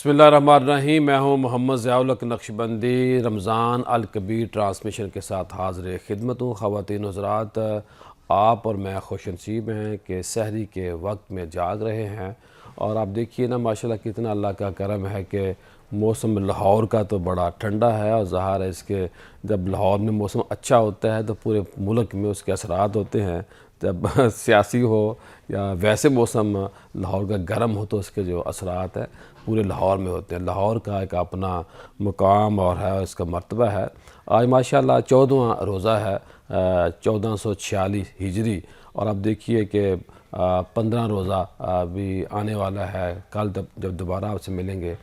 بسم اللہ الرحمن الرحیم۔ میں ہوں محمد ضیاء الحق نقشبندی، رمضان الکبیر ٹرانسمیشن کے ساتھ حاضر خدمت ہوں۔ خواتین و حضرات، آپ اور میں خوش نصیب ہیں کہ سحری کے وقت میں جاگ رہے ہیں، اور آپ دیکھیے نا ماشاءاللہ کتنا اللہ کا کرم ہے کہ موسم لاہور کا تو بڑا ٹھنڈا ہے، اور ظاہر ہے اس کے جب لاہور میں موسم اچھا ہوتا ہے تو پورے ملک میں اس کے اثرات ہوتے ہیں۔ جب سیاسی ہو یا ویسے موسم لاہور کا گرم ہو تو اس کے جو اثرات ہیں پورے لاہور میں ہوتے ہیں۔ لاہور کا ایک اپنا مقام اور ہے، اس کا مرتبہ ہے۔ آج ماشاءاللہ 14واں روزہ ہے، 1446 ہجری، اور اب دیکھیے کہ 15 روزہ بھی آنے والا ہے۔ کل جب دوبارہ آپ سے ملیں گے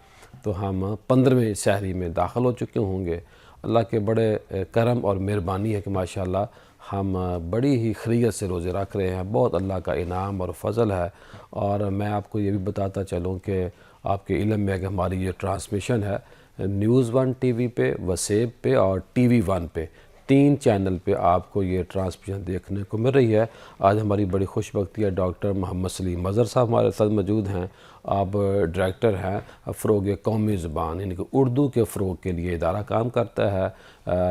تو ہم 15ویں سحری میں داخل ہو چکے ہوں گے۔ اللہ کے بڑے کرم اور مہربانی ہے کہ ماشاءاللہ ہم بڑی ہی خیریت سے روزے رکھ رہے ہیں۔ بہت اللہ کا انعام اور فضل ہے۔ اور میں آپ کو یہ بھی بتاتا چلوں کہ آپ کے علم میں کہ ہماری یہ ٹرانسمیشن ہے نیوز ون ٹی وی پہ، وسیب پہ اور ٹی وی ون پہ، 3 چینل پہ آپ کو یہ ٹرانسمیشن دیکھنے کو مل رہی ہے۔ آج ہماری بڑی خوش بختی ہے، ڈاکٹر محمد سلیم مظہر صاحب ہمارے ساتھ موجود ہیں۔ آپ ڈائریکٹر ہیں فروغ قومی زبان، یعنی کہ اردو کے فروغ کے لیے ادارہ کام کرتا ہے۔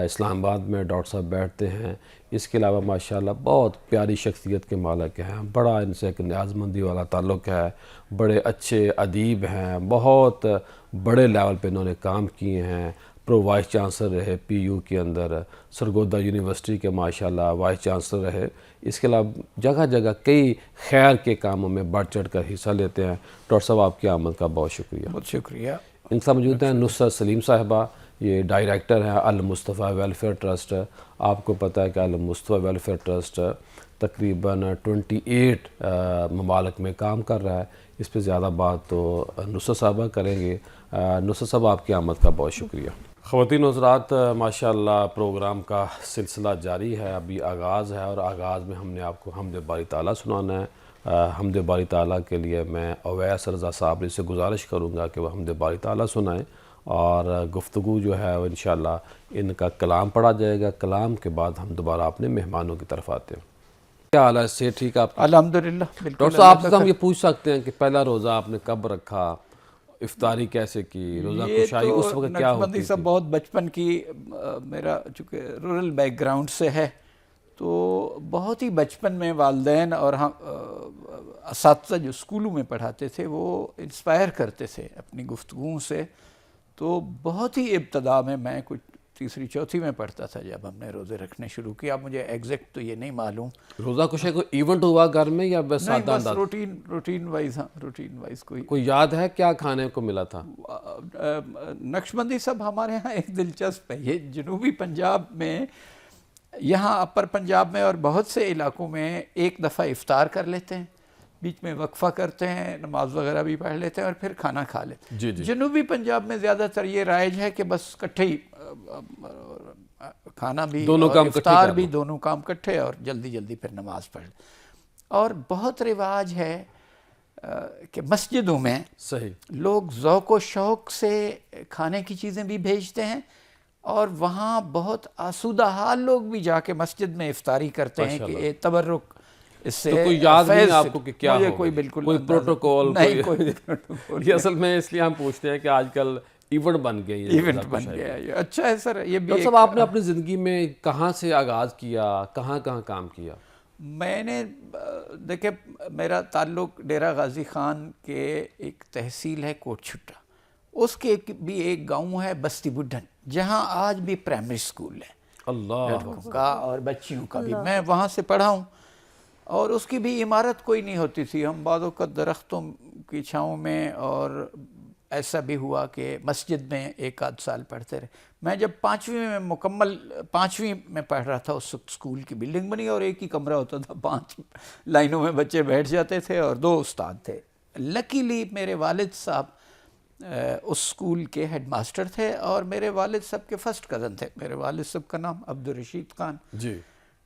اسلام آباد میں ڈاکٹر صاحب بیٹھتے ہیں۔ اس کے علاوہ ماشاءاللہ بہت پیاری شخصیت کے مالک ہیں، بڑا ان سے ایک نیازمندی والا تعلق ہے، بڑے اچھے ادیب ہیں، بہت بڑے لیول پہ انہوں نے کام کیے ہیں۔ پرو وائس چانسلر رہے پی یو کے اندر، سرگودا یونیورسٹی کے ماشاءاللہ وائس چانسلر رہے۔ اس کے علاوہ جگہ جگہ کئی خیر کے کاموں میں بڑھ چڑھ کر حصہ لیتے ہیں۔ ڈاکٹر صاحب آپ کی آمد کا بہت شکریہ۔ بہت شکریہ۔ ان سے موجود ہیں نصرت سلیم صاحبہ، یہ ڈائریکٹر ہیں المصطفیٰ ویلفیئر ٹرسٹ۔ آپ کو پتہ ہے کہ المصطفیٰ ویلفیئر ٹرسٹ تقریباً 28 ممالک میں کام کر رہا ہے۔ اس پہ زیادہ بات تو نصرت صاحبہ کریں گے۔ نصرت صاحب آپ کی آمد کا بہت شکریہ۔ خواتین و حضرات، ماشاءاللہ پروگرام کا سلسلہ جاری ہے، ابھی آغاز ہے، اور آغاز میں ہم نے آپ کو حمد باری تعالیٰ سنانا ہے۔ حمد باری تعالیٰ کے لیے میں اویس رضا صاحب سے گزارش کروں گا کہ وہ حمد باری تعالیٰ سنائیں، اور گفتگو جو ہے وہ انشاءاللہ ان کا کلام پڑھا جائے گا۔ کلام کے بعد ہم دوبارہ اپنے مہمانوں کی طرف آتے ہیں۔ کیا حال ہے؟ سے ٹھیک آپ؟ الحمدللہ بالکل۔ ڈاکٹر صاحب آپ سے ہم یہ پوچھ سکتے ہیں کہ پہلا روزہ آپ نے کب رکھا، افطاری کیسے کی، روزہ کشائی اس وقت کیا ہوتی نقشبندی تھی؟ صاحب بہت بچپن کی، میرا چونکہ رورل بیک گراؤنڈ سے ہے تو بہت ہی بچپن میں والدین اور ہم اساتذہ جو اسکولوں میں پڑھاتے تھے وہ انسپائر کرتے تھے اپنی گفتگوؤں سے۔ تو بہت ہی ابتدا میں کچھ تیسری چوتھی میں پڑھتا تھا جب ہم نے روزے رکھنے شروع کیا۔ مجھے ایگزیکٹ تو یہ نہیں معلوم۔ روزہ کشائی کوئی ایونٹ ہوا گھر میں یا بس نہیں، سادہ بس انداز؟ روٹین وائز، ہاں روٹین وائز کوئی یاد ہے کیا کھانے کو ملا تھا؟ نقشبندی صاحب ہمارے ہاں ایک دلچسپ ہے، یہ جنوبی پنجاب میں، یہاں اپر پنجاب میں اور بہت سے علاقوں میں ایک دفعہ افطار کر لیتے ہیں، بیچ میں وقفہ کرتے ہیں، نماز وغیرہ بھی پڑھ لیتے ہیں اور پھر کھانا کھا لیتے ہیں۔ جی جی۔ جنوبی پنجاب میں زیادہ تر یہ رائج ہے کہ بس کٹھے ہی کھانا بھی اور افطار بھی، دونوں کام کٹھے، اور جلدی جلدی پھر نماز پڑھ لیں۔ اور بہت رواج ہے کہ مسجدوں میں صحیح لوگ ذوق و شوق سے کھانے کی چیزیں بھی بھیجتے ہیں، اور وہاں بہت آسودہ حال لوگ بھی جا کے مسجد میں افطاری کرتے ہیں کہ تبرک اس سے۔ تو کوئی یاد نہیں آپ کو کہ کیا مجھے ہوگا؟ کوئی بالکل کوئی پروٹوکول؟ نہیں، کوئی پروٹوکول یہ اصل میں اس لیے ہم پوچھتے ہیں کہ آج کل ایونٹ بن گئی ہے، ایونٹ بن گیا ہے۔ اچھا ہے سر، یہ بھی ڈاکٹر صاحب آپ نے اپنی زندگی میں کہاں سے آغاز کیا، کہاں کہاں کام کیا؟ میں نے دیکھیں، میرا تعلق ڈیرہ غازی خان کے ایک تحصیل ہے کوٹ چھٹا، اس کے بھی ایک گاؤں ہے بستی بڈھن، جہاں آج بھی پرائمری سکول ہے اللہ لڑکوں کا اور بچیوں کا بھی۔ میں وہاں سے پڑھا ہوں، اور اس کی بھی عمارت کوئی نہیں ہوتی تھی، ہم بعض اوقات درختوں کی چھاؤں میں، اور ایسا بھی ہوا کہ مسجد میں ایک آدھ سال پڑھتے رہے۔ میں جب 5ویں میں پڑھ رہا تھا، اس وقت اسکول کی بلڈنگ بنی اور ایک ہی کمرہ ہوتا تھا، 5 لائنوں میں بچے بیٹھ جاتے تھے اور 2 استاد تھے۔ لکیلی میرے والد صاحب اس اسکول کے ہیڈ ماسٹر تھے، اور میرے والد صاحب کے فرسٹ کزن تھے۔ میرے والد صاحب کا نام عبدالرشید خان جی،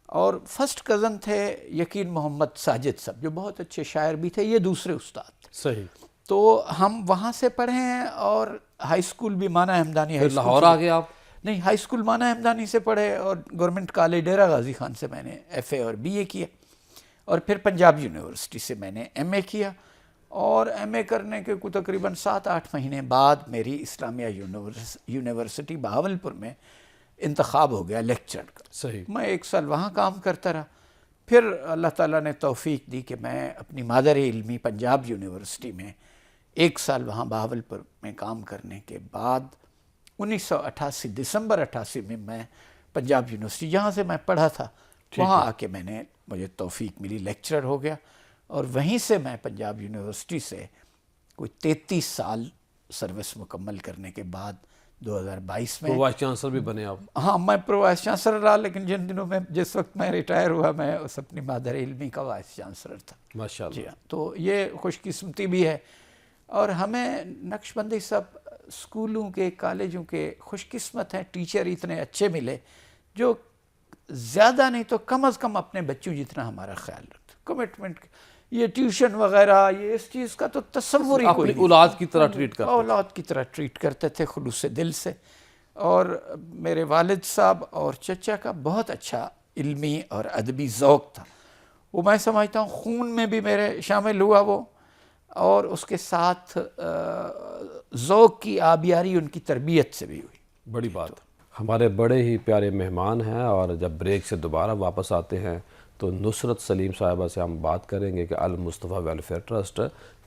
اور فرسٹ کزن تھے یقین محمد ساجد صاحب، جو بہت اچھے شاعر بھی تھے، یہ دوسرے استاد تھے۔ صحیح۔ تو ہم وہاں سے پڑھے ہیں، اور ہائی اسکول بھی مانا ہمدانی ہائی اسکول، لاہور آ گئے آپ؟ نہیں، ہائی اسکول مانا ہمدانی سے پڑھے، اور گورنمنٹ کالج ڈیرہ غازی خان سے میں نے ایف اے اور بی اے کیا، اور پھر پنجاب یونیورسٹی سے میں نے ایم اے کیا، اور ایم اے کرنے کے کو تقریباً 7-8 مہینے بعد میری اسلامیہ یونیورسٹی بہاولپور میں انتخاب ہو گیا لیکچرر کا. صحیح. میں 1 سال وہاں کام کرتا رہا. پھر اللہ تعالیٰ نے توفیق دی کہ میں اپنی مادر علمی پنجاب یونیورسٹی میں 1 سال وہاں بہاولپور میں کام کرنے کے بعد 1988 دسمبر 88 میں پنجاب یونیورسٹی جہاں سے میں پڑھا تھا وہاں آ کے مجھے توفیق ملی, لیکچرر ہو گیا. اور وہیں سے میں پنجاب یونیورسٹی سے کوئی 33 سال سروس مکمل کرنے کے بعد 2022 میں وائس چانسلر بھی بنے آپ؟ ہاں, میں پرو وائس چانسلر رہا, لیکن جن دنوں میں جس وقت میں ریٹائر ہوا میں اس اپنی مادر علمی کا وائس چانسلر تھا. ماشاءاللہ. جی ہاں, تو یہ خوش قسمتی بھی ہے. اور ہمیں نقشبندی سب اسکولوں کے کالجوں کے خوش قسمت ہیں, ٹیچر اتنے اچھے ملے جو زیادہ نہیں تو کم از کم اپنے بچوں جتنا ہمارا خیال رکھتے. کمٹمنٹ, یہ ٹیوشن وغیرہ یہ اس چیز کا تو تصور ہی کوئی اپنی اولاد کی طرح ٹریٹ کرتے, اولاد کی طرح ٹریٹ کرتے تھے خلوص دل سے. اور میرے والد صاحب اور چچا کا بہت اچھا علمی اور ادبی ذوق تھا. وہ میں سمجھتا ہوں خون میں بھی میرے شامل ہوا وہ, اور اس کے ساتھ ذوق کی آبیاری ان کی تربیت سے بھی ہوئی. بڑی بات. ہمارے بڑے ہی پیارے مہمان ہیں, اور جب بریک سے دوبارہ واپس آتے ہیں تو نصرت سلیم صاحبہ سے ہم بات کریں گے کہ المصطفیٰ ویلفیئر ٹرسٹ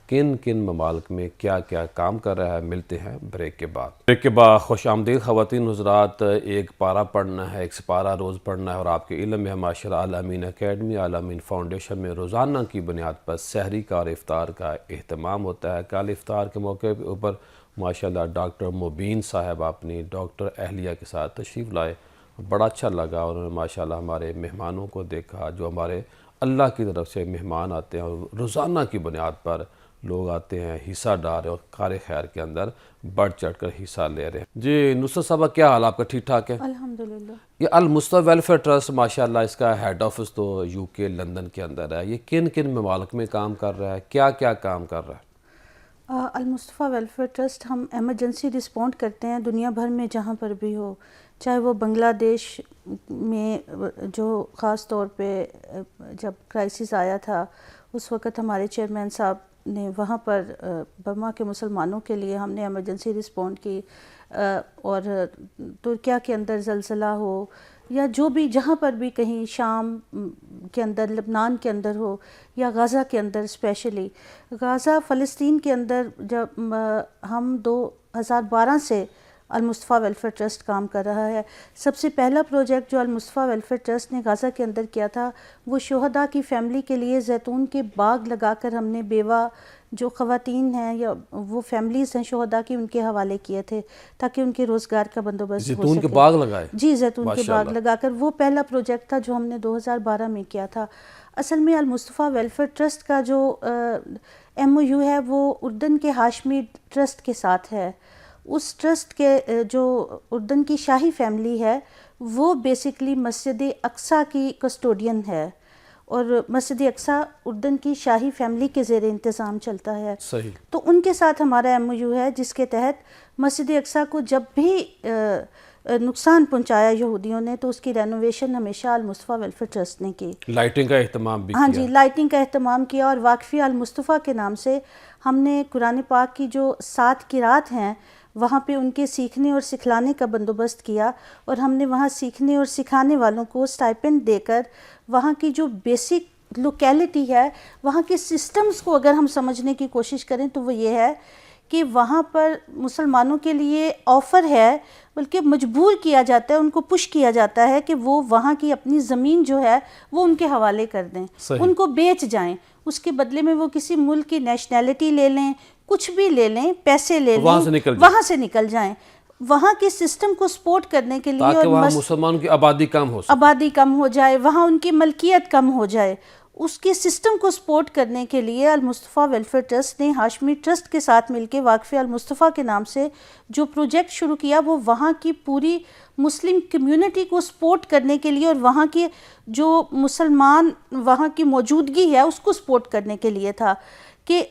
کن کن ممالک میں کیا کیا کام کر رہا ہے. ملتے ہیں بریک کے بعد. بریک کے بعد خوش آمدید خواتین حضرات. ایک پارہ پڑھنا ہے, 1 سپارہ روز پڑھنا ہے, اور آپ کے علم میں ہے ماشاءاللہ الامین اکیڈمی, الامین فاؤنڈیشن میں روزانہ کی بنیاد پر سحری کا اور افطار کا اہتمام ہوتا ہے. کل افطار کے موقع کے اوپر ماشاءاللہ ڈاکٹر مبین صاحب اپنی ڈاکٹر اہلیہ کے ساتھ تشریف لائے. بڑا اچھا لگا, اور انہوں نے ماشاءاللہ ہمارے مہمانوں کو دیکھا جو ہمارے اللہ کی طرف سے مہمان آتے ہیں, اور روزانہ کی بنیاد پر لوگ آتے ہیں, حصہ ڈال رہے اور کار خیر کے اندر بڑھ چڑھ کر حصہ لے رہے ہیں. جی نصرت صاحبہ, کیا حال آپ کا؟ ٹھیک ٹھاک ہے الحمدللہ. یہ المصطفیٰ ویلفیئر ٹرسٹ ماشاءاللہ اس کا ہیڈ آفس تو UK لندن کے اندر ہے. یہ کن کن ممالک میں کام کر رہا ہے, کیا کیا کام کر رہا ہے؟ المصطفیٰ ویلفیئر ٹرسٹ ہم ایمرجنسی رسپونڈ کرتے ہیں دنیا بھر میں جہاں پر بھی ہو, چاہے وہ بنگلہ دیش میں جو خاص طور پہ جب کرائسس آیا تھا اس وقت ہمارے چیئرمین صاحب نے وہاں پر برما کے مسلمانوں کے لیے ہم نے ایمرجنسی رسپونڈ کی, اور ترکیہ کے اندر زلزلہ ہو یا جو بھی جہاں پر بھی کہیں شام کے اندر, لبنان کے اندر ہو یا غزہ کے اندر, اسپیشلی غزہ فلسطین کے اندر جب ہم 2012 سے المصطفیٰ ویلفیئر ٹرسٹ کام کر رہا ہے. سب سے پہلا پروجیکٹ جو المصطفیٰ ویلفیئر ٹرسٹ نے غزہ کے اندر کیا تھا وہ شہداء کی فیملی کے لیے زیتون کے باغ لگا کر ہم نے بیوہ جو خواتین ہیں یا وہ فیملیز ہیں شہداء کی, ان کے حوالے کیے تھے تاکہ ان کے روزگار کا بندوبست ہو سکے. زیتون کے باغ لگائے؟ جی, زیتون کے باغ لگا کر. وہ پہلا پروجیکٹ تھا جو ہم نے 2012 میں کیا تھا. اصل میں المصطفیٰ ویلفیئر ٹرسٹ کا جو MOU ہے وہ اردن کے ہاشمی ٹرسٹ کے ساتھ ہے. اس ٹرسٹ کے جو اردن کی شاہی فیملی ہے وہ بیسکلی مسجد اقصیٰ کی کسٹوڈین ہے, اور مسجد اقصیٰ اردن کی شاہی فیملی کے زیر انتظام چلتا ہے. صحیح. تو ان کے ساتھ ہمارا MOU ہے جس کے تحت مسجد اقصیٰ کو جب بھی نقصان پہنچایا یہودیوں نے تو اس کی رینوویشن ہمیشہ المصطفیٰ ویلفیئر ٹرسٹ نے کی. لائٹنگ کا اہتمام بھی کیا؟ ہاں جی, لائٹنگ کا اہتمام کیا, اور واقفی المصطفیٰ کے نام سے ہم نے قرآن پاک کی جو 7 قرات ہیں وہاں پہ ان کے سیکھنے اور سکھلانے کا بندوبست کیا, اور ہم نے وہاں سیکھنے اور سکھانے والوں کو اسٹائپنڈ دے کر وہاں کی جو بیسک لوکیلٹی ہے وہاں کے سسٹمز کو اگر ہم سمجھنے کی کوشش کریں تو وہ یہ ہے کہ وہاں پر مسلمانوں کے لیے آفر ہے, بلکہ مجبور کیا جاتا ہے, ان کو پش کیا جاتا ہے کہ وہ وہاں کی اپنی زمین جو ہے وہ ان کے حوالے کر دیں, ان کو بیچ جائیں, اس کے بدلے میں وہ کسی ملک کی نیشنلٹی لے لیں, کچھ بھی لے لیں, پیسے لے لیں, وہاں سے نکل جائیں. وہاں کے سسٹم کو سپورٹ کرنے کے لیے, تاکہ وہاں مسلمانوں کی آبادی کم ہو جائے, وہاں ان کی ملکیت کم ہو جائے, اس کے سسٹم کو سپورٹ کرنے کے لیے المصطفیٰ ویلفیئر ٹرسٹ نے ہاشمی ٹرسٹ کے ساتھ مل کے واقف المصطفیٰ کے نام سے جو پروجیکٹ شروع کیا وہ وہاں کی پوری مسلم کمیونٹی کو سپورٹ کرنے کے لیے, اور وہاں کے جو مسلمان وہاں کی موجودگی ہے اس کو سپورٹ کرنے کے لیے تھا کہ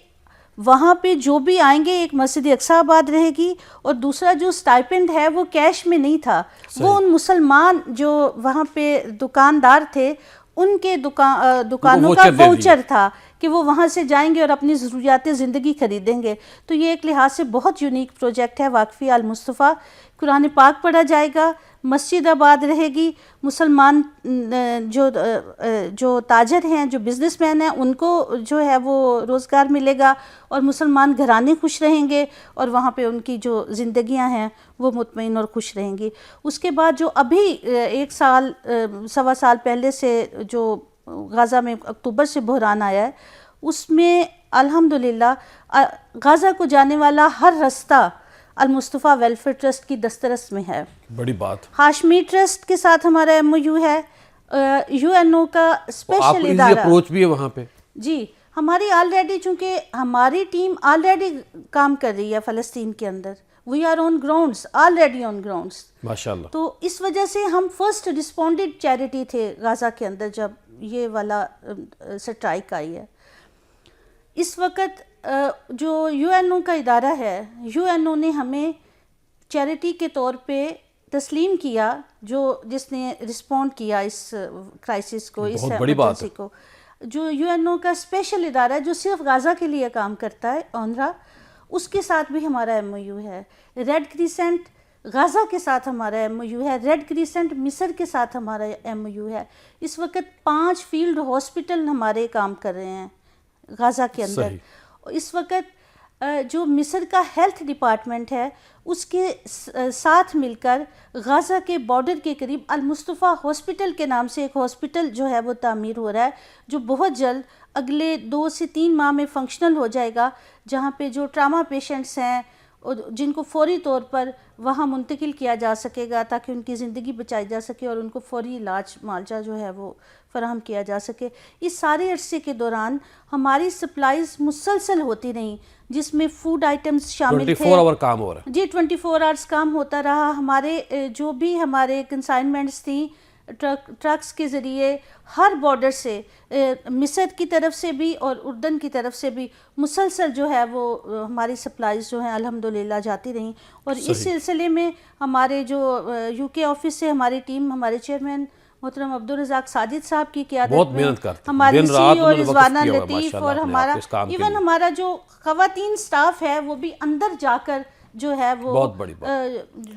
وہاں پہ جو بھی آئیں گے ایک مسجد اقصیٰ آباد رہے گی, اور دوسرا جو سٹائپنڈ ہے وہ کیش میں نہیں تھا, وہ ان مسلمان جو وہاں پہ دکاندار تھے ان کے دکانوں کا واؤچر تھا کہ وہ وہاں سے جائیں گے اور اپنی ضروریات زندگی خریدیں گے. تو یہ ایک لحاظ سے بہت یونیک پروجیکٹ ہے واقفی المصطفیٰ. قرآن پاک پڑھا جائے گا, مسجد آباد رہے گی, مسلمان جو تاجر ہیں, جو بزنس مین ہیں, ان کو جو ہے وہ روزگار ملے گا, اور مسلمان گھرانے خوش رہیں گے, اور وہاں پہ ان کی جو زندگیاں ہیں وہ مطمئن اور خوش رہیں گی. اس کے بعد جو ابھی 1 سال 1.25 سال پہلے سے جو غزہ میں اکتوبر سے بحران آیا ہے, اس میں الحمدللہ غزہ کو جانے والا ہر رستہ المصطفیٰ ویلفیئر ٹرسٹ کی دسترس میں ہے. بڑی بات. ہاشمی ٹرسٹ کے ساتھ ہمارا MOU ہے, UNO کا اسپیشل ادارہ. اپروچ بھی ہے وہاں پہ؟ جی, ہماری آلریڈی, چونکہ ہماری ٹیم آلریڈی کام کر رہی ہے فلسطین کے اندر, we are on grounds, already on grounds. ماشاءاللہ. تو اس وجہ سے ہم فرسٹ رسپونڈنٹ چیریٹی تھے غزہ کے اندر جب یہ والا سٹرائک آئی ہے. اس وقت جو UNO کا ادارہ ہے, UNO نے ہمیں چیریٹی کے طور پہ تسلیم کیا, جس نے رسپونڈ کیا اس کرائسس کو, اس ایمرجنسی کو. جو UNO کا اسپیشل ادارہ ہے جو صرف غزہ کے لیے کام کرتا ہے, اونروا, اس کے ساتھ بھی ہمارا MOU ہے. ریڈ کریسنٹ غزہ کے ساتھ ہمارا MOU ہے, ریڈ کریسنٹ مصر کے ساتھ ہمارا MOU ہے. اس وقت 5 فیلڈ ہاسپٹل ہمارے کام کر رہے ہیں غزہ کے اندر. اس وقت جو مصر کا ہیلتھ ڈپارٹمنٹ ہے اس کے ساتھ مل کر غزہ کے بارڈر کے قریب المصطفیٰ ہاسپٹل کے نام سے ایک ہاسپٹل جو ہے وہ تعمیر ہو رہا ہے, جو بہت جلد اگلے 2 سے 3 ماہ میں فنکشنل ہو جائے گا, جہاں پہ جو ٹراما پیشنٹس ہیں جن کو فوری طور پر وہاں منتقل کیا جا سکے گا تاکہ ان کی زندگی بچائی جا سکے اور ان کو فوری علاج معالجہ جو ہے وہ فراہم کیا جا سکے. اس سارے عرصے کے دوران ہماری سپلائیز مسلسل ہوتی رہیں, جس میں فوڈ آئٹمز شامل تھے. 24 آور کام ہو رہا ہے جی, 24 آورس کام ہوتا رہا. ہمارے جو بھی ہمارے کنسائنمنٹس تھیں ٹرکس کے ذریعے ہر بارڈر سے, مصر کی طرف سے بھی اور اردن کی طرف سے بھی مسلسل جو ہے وہ ہماری سپلائیز جو ہیں الحمدللہ جاتی رہیں. اور اس سلسلے میں ہمارے جو UK آفس سے ہماری ٹیم, ہمارے چیئرمین محترم عبدالرزاق ساجد صاحب کی قیادت میں, ہماری CEO رضوانہ لطیف, اور ہمارا ایون ہمارا جو خواتین سٹاف ہے وہ بھی اندر جا کر جو ہے وہ بہت بڑی بات.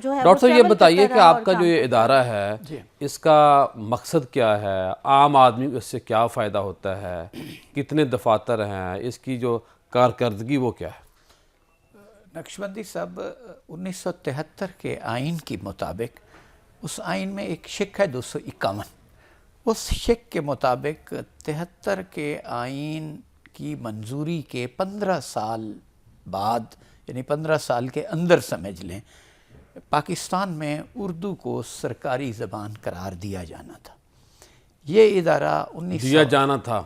جو ہے ڈاکٹر صاحب یہ بتائیے کہ آپ کا جو یہ ادارہ ہے اس کا مقصد کیا ہے, عام آدمی کو اس سے کیا فائدہ ہوتا ہے, کتنے دفاتر ہیں, اس کی جو کارکردگی وہ کیا ہے؟ نقشبندی صاحب 1973 کے آئین کے مطابق, اس آئین میں ایک شق ہے 251, اس شق کے مطابق 73 کے آئین کی منظوری کے 15 سال بعد, یعنی 15 سال کے اندر سمجھ لیں, پاکستان میں اردو کو سرکاری زبان قرار دیا جانا تھا. یہ ادارہ دیا جانا تھا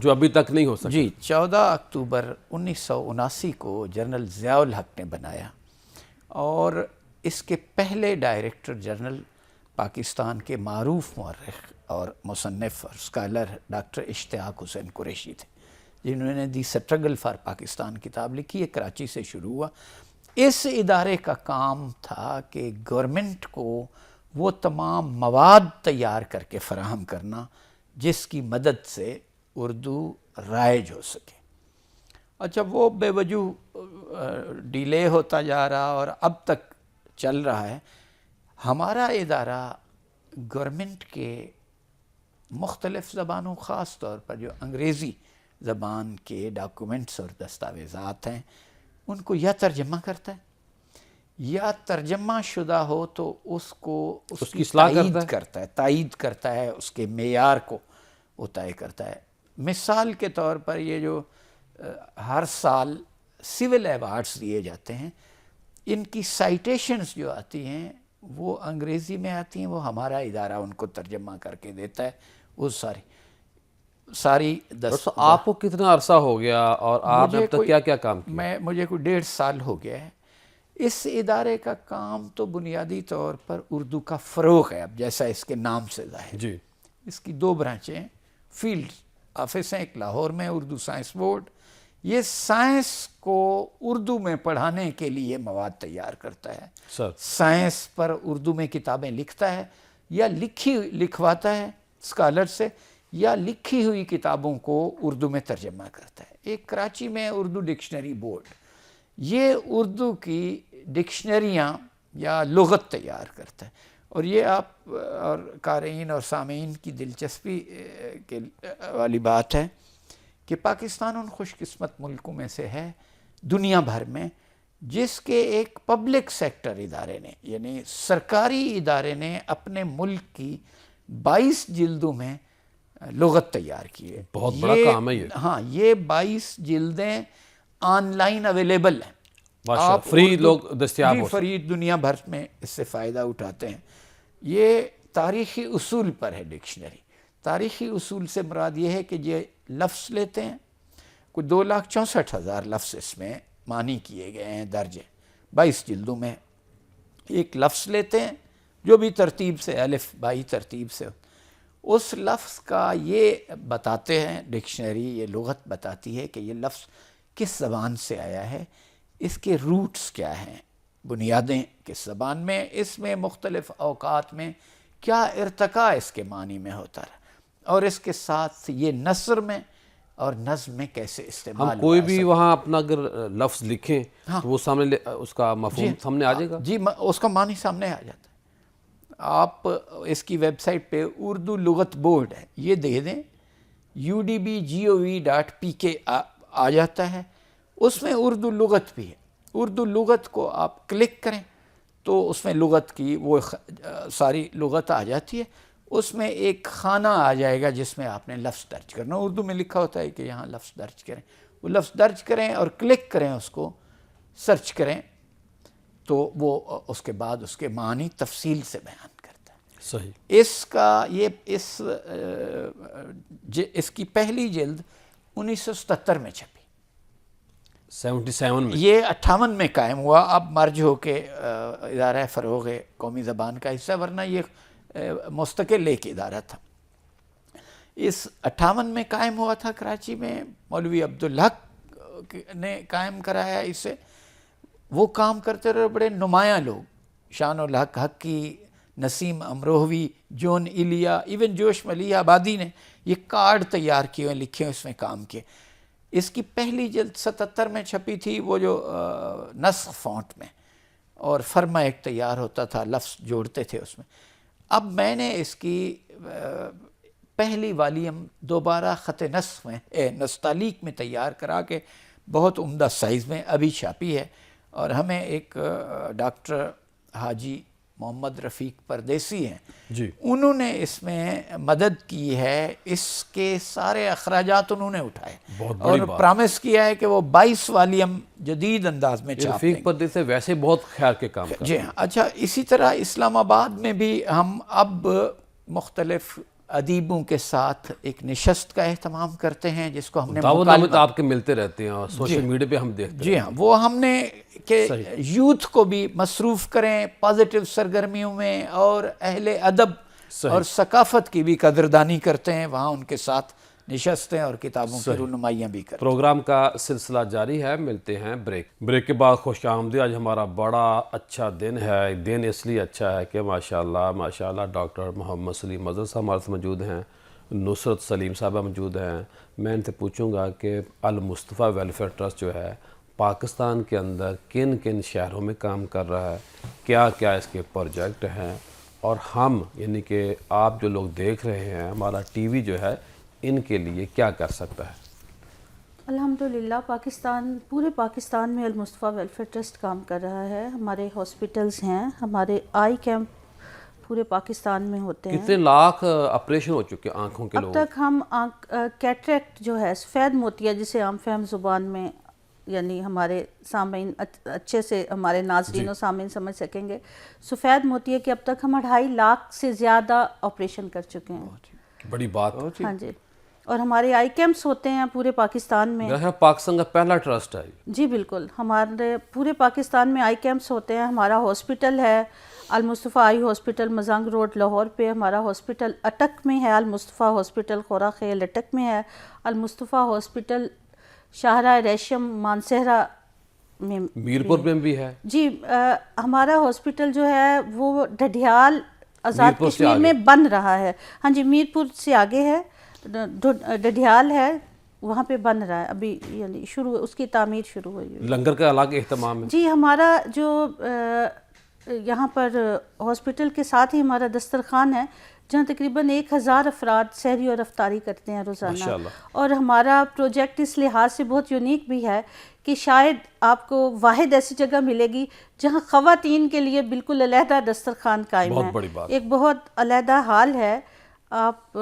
جو ابھی تک نہیں ہو سکا. جی, 14 اکتوبر 1979 کو جنرل ضیاء الحق نے بنایا, اور اس کے پہلے ڈائریکٹر جنرل پاکستان کے معروف مورخ اور مصنف اور اسکالر ڈاکٹر اشتیاق حسین قریشی تھے, جنہوں نے دی سٹرگل فار پاکستان کتاب لکھی ہے, کراچی سے شروع ہوا. اس ادارے کا کام تھا کہ گورنمنٹ کو وہ تمام مواد تیار کر کے فراہم کرنا جس کی مدد سے اردو رائج ہو سکے. اچھا, وہ بے وجہ ڈیلے ہوتا جا رہا اور اب تک چل رہا ہے. ہمارا ادارہ گورنمنٹ کے مختلف زبانوں, خاص طور پر جو انگریزی زبان کے ڈاکومنٹس اور دستاویزات ہیں, ان کو یا ترجمہ کرتا ہے یا ترجمہ شدہ ہو تو اس کو اس کی تائید کرتا ہے, اس کے معیار کو وہ طے کرتا ہے. مثال کے طور پر یہ جو ہر سال سول ایوارڈز دیے جاتے ہیں, ان کی سائٹیشنز جو آتی ہیں وہ انگریزی میں آتی ہیں, وہ ہمارا ادارہ ان کو ترجمہ کر کے دیتا ہے. وہ ساری آپ کو کتنا عرصہ ہو گیا اور آپ اب تک کیا کیا کام کیا؟ مجھے کوئی 1.5 سال ہو گیا ہے. اس ادارے کا کام تو بنیادی طور پر اردو کا فروغ ہے. اب جیسا اس کے نام سے ظاہر, جی, اس کی 2 برانچیں ہیں, فیلڈ آفس ہیں, ایک لاہور میں اردو سائنس بورڈ, یہ سائنس کو اردو میں پڑھانے کے لیے مواد تیار کرتا ہے. سائنس پر اردو میں کتابیں لکھتا ہے یا لکھواتا ہے اسکالر سے, یا لکھی ہوئی کتابوں کو اردو میں ترجمہ کرتا ہے. ایک کراچی میں اردو ڈکشنری بورڈ یہ اردو کی ڈکشنریاں یا لغت تیار کرتا ہے. اور یہ آپ اور قارئین اور سامعین کی دلچسپی کے والی بات ہے کہ پاکستان ان خوش قسمت ملکوں میں سے ہے دنیا بھر میں جس کے ایک پبلک سیکٹر ادارے نے یعنی سرکاری ادارے نے اپنے ملک کی 22 جلدوں میں لغت تیار کی ہے. بہت بڑا کام ہے یہ. ہاں یہ 22 جلدیں آن لائن اویلیبل ہیں, آپ فری لوگ دستیاب ہو فری دنیا بھر میں اس سے فائدہ اٹھاتے ہیں. یہ تاریخی اصول پر ہے ڈکشنری. تاریخی اصول سے مراد یہ ہے کہ یہ لفظ لیتے ہیں, کوئی 2,64,000 لفظ اس میں معنی کیے گئے ہیں درج 22 جلدوں میں. ایک لفظ لیتے ہیں جو بھی ترتیب سے الف بائی ترتیب سے, اس لفظ کا یہ بتاتے ہیں ڈکشنری, یہ لغت بتاتی ہے کہ یہ لفظ کس زبان سے آیا ہے, اس کے روٹس کیا ہیں, بنیادیں کس زبان میں, اس میں مختلف اوقات میں کیا ارتقاء اس کے معنی میں ہوتا رہا, اور اس کے ساتھ یہ نثر میں اور نظم میں کیسے استعمال. ہم کوئی بھی وہاں اپنا اگر لفظ لکھیں تو وہ سامنے اس کا مفہوم سامنے آ جائے گا. جی اس کا معنی سامنے آ جاتا ہے. آپ اس کی ویب سائٹ پہ اردو لغت بورڈ ہے یہ دے دیں, udb.gov.pk آ جاتا ہے. اس میں اردو لغت بھی ہے. اردو لغت کو آپ کلک کریں تو اس میں لغت کی وہ ساری لغت آ جاتی ہے. اس میں ایک خانہ آ جائے گا جس میں آپ نے لفظ درج کرنا. اردو میں لکھا ہوتا ہے کہ یہاں لفظ درج کریں, وہ لفظ درج کریں اور کلک کریں, اس کو سرچ کریں تو وہ اس کے بعد اس کے معنی تفصیل سے بیان کرتا ہے. صحیح. اس کا یہ اس کی پہلی جلد 1977 میں چھپی, 77 میں. یہ 58 میں قائم ہوا, اب مرج ہو کے ادارہ فروغ قومی زبان کا حصہ, ورنہ یہ مستقل ایک ادارہ تھا. اس 58 میں قائم ہوا تھا کراچی میں, مولوی عبدالحق نے قائم کرایا اسے. وہ کام کرتے رہے بڑے نمایاں لوگ, شان الحق حقی, نسیم امروہوی, جون ایلیا, ایون جوش ملی آبادی نے یہ کارڈ تیار کیے ہوئے, لکھے ہوئے, اس میں کام کیے. اس کی پہلی جلد 77 میں چھپی تھی, وہ جو نسخ فونٹ میں, اور فرما ایک تیار ہوتا تھا, لفظ جوڑتے تھے اس میں. اب میں نے اس کی پہلی والیوم دوبارہ خط نسخ میں نستعلیق میں تیار کرا کے بہت عمدہ سائز میں ابھی چھاپی ہے. اور ہمیں ایک ڈاکٹر حاجی محمد رفیق پردیسی ہیں جی, انہوں نے اس میں مدد کی ہے, اس کے سارے اخراجات انہوں نے اٹھائے اور پرامس کیا ہے کہ وہ 22 والیوم جدید انداز میں چھاپ دیں. رفیق پردیسی ویسے بہت خیر کے کام کرتے ہیں. جی ہاں. اچھا, اسی طرح اسلام آباد میں بھی ہم اب مختلف ادیبوں کے ساتھ ایک نشست کا اہتمام کرتے ہیں جس کو ہم نے دعوت نامے تو آپ کے ملتے رہتے ہیں اور سوشل میڈیا پہ ہم دیکھتے ہیں. جی ہاں, وہ ہم نے کہ یوتھ کو بھی مصروف کریں پازیٹیو سرگرمیوں میں, اور اہل ادب اور ثقافت کی بھی قدردانی کرتے ہیں, وہاں ان کے ساتھ نشستیں اور کتابوں کی رونمائیاں بھی کرتے ہیں. پروگرام کا سلسلہ جاری ہے, ملتے ہیں بریک کے بعد. خوش آمدید. آج ہمارا بڑا اچھا دن ہے. دن اس لیے اچھا ہے کہ ماشاءاللہ ڈاکٹر محمد سلیم مظہر صاحب ہمارے موجود ہیں, نصرت سلیم صاحبہ موجود ہیں. میں ان سے پوچھوں گا کہ المصطفیٰ ویلفیئر ٹرسٹ جو ہے پاکستان کے اندر کن کن شہروں میں کام کر رہا ہے, کیا کیا اس کے پروجیکٹ ہیں, اور ہم یعنی کہ آپ جو لوگ دیکھ رہے ہیں, ہمارا ٹی وی جو ہے, ان کے لیے کیا کر سکتا ہے. الحمدللہ پورے پاکستان میں المصطفیٰ ویلفیئر ٹرسٹ کام کر رہا ہے. ہمارے ہاسپٹلز ہیں, ہمارے آئی کیمپ پورے پاکستان میں ہوتے ہیں. کتنے لاکھ آپریشن ہو چکے آنکھوں کے اب تک ہم کیٹریکٹ جو ہے سفید موتیہ جسے عام فہم زبان میں یعنی ہمارے سامعین اچھے سے ہمارے ناظرین و سامعین سمجھ سکیں گے, سفید موتیہ کے اب تک ہم 2.5 لاکھ سے زیادہ آپریشن کر چکے ہیں. بڑی بات. ہاں جی, اور ہمارے آئی کیمپس ہوتے ہیں پورے پاکستان میں. پاکستان کا پہلا ٹرسٹ ہے. جی بالکل, ہمارے پورے پاکستان میں آئی کیمپس ہوتے ہیں. ہمارا ہاسپٹل ہے المصطفیٰ آئی ہاسپٹل مزنگ روڈ لاہور پہ. ہمارا ہاسپٹل اٹک میں ہے, المصطفیٰ ہاسپٹل خورا خیل اٹک میں ہے. المصطفیٰ ہاسپٹل شاہراہ ریشم مانسہرہ میں, میرپور میں بھی ہے. جی, ہمارا ہاسپٹل جو ہے وہ ڈڈھیال آزاد کشمیر میں بن رہا ہے. ہاں جی, میرپور سے آگے ہے. ڈڈیال ہے وہاں پہ بن رہا ہے ابھی، یعنی شروع اس کی تعمیر شروع ہوئی ہے. لنگر کا الگ اہتمام ہے؟ جی ہمارا جو یہاں پر ہاسپٹل کے ساتھ ہی ہمارا دسترخوان ہے جہاں تقریباً 1000 افراد سحری اور افطاری کرتے ہیں روزانہ. ماشاءاللہ. اور ہمارا پروجیکٹ اس لحاظ سے بہت یونیک بھی ہے کہ شاید آپ کو واحد ایسی جگہ ملے گی جہاں خواتین کے لیے بالکل علیحدہ دسترخوان قائم ہے. بہت بڑی بات. ایک بہت علیحدہ ہال ہے آپ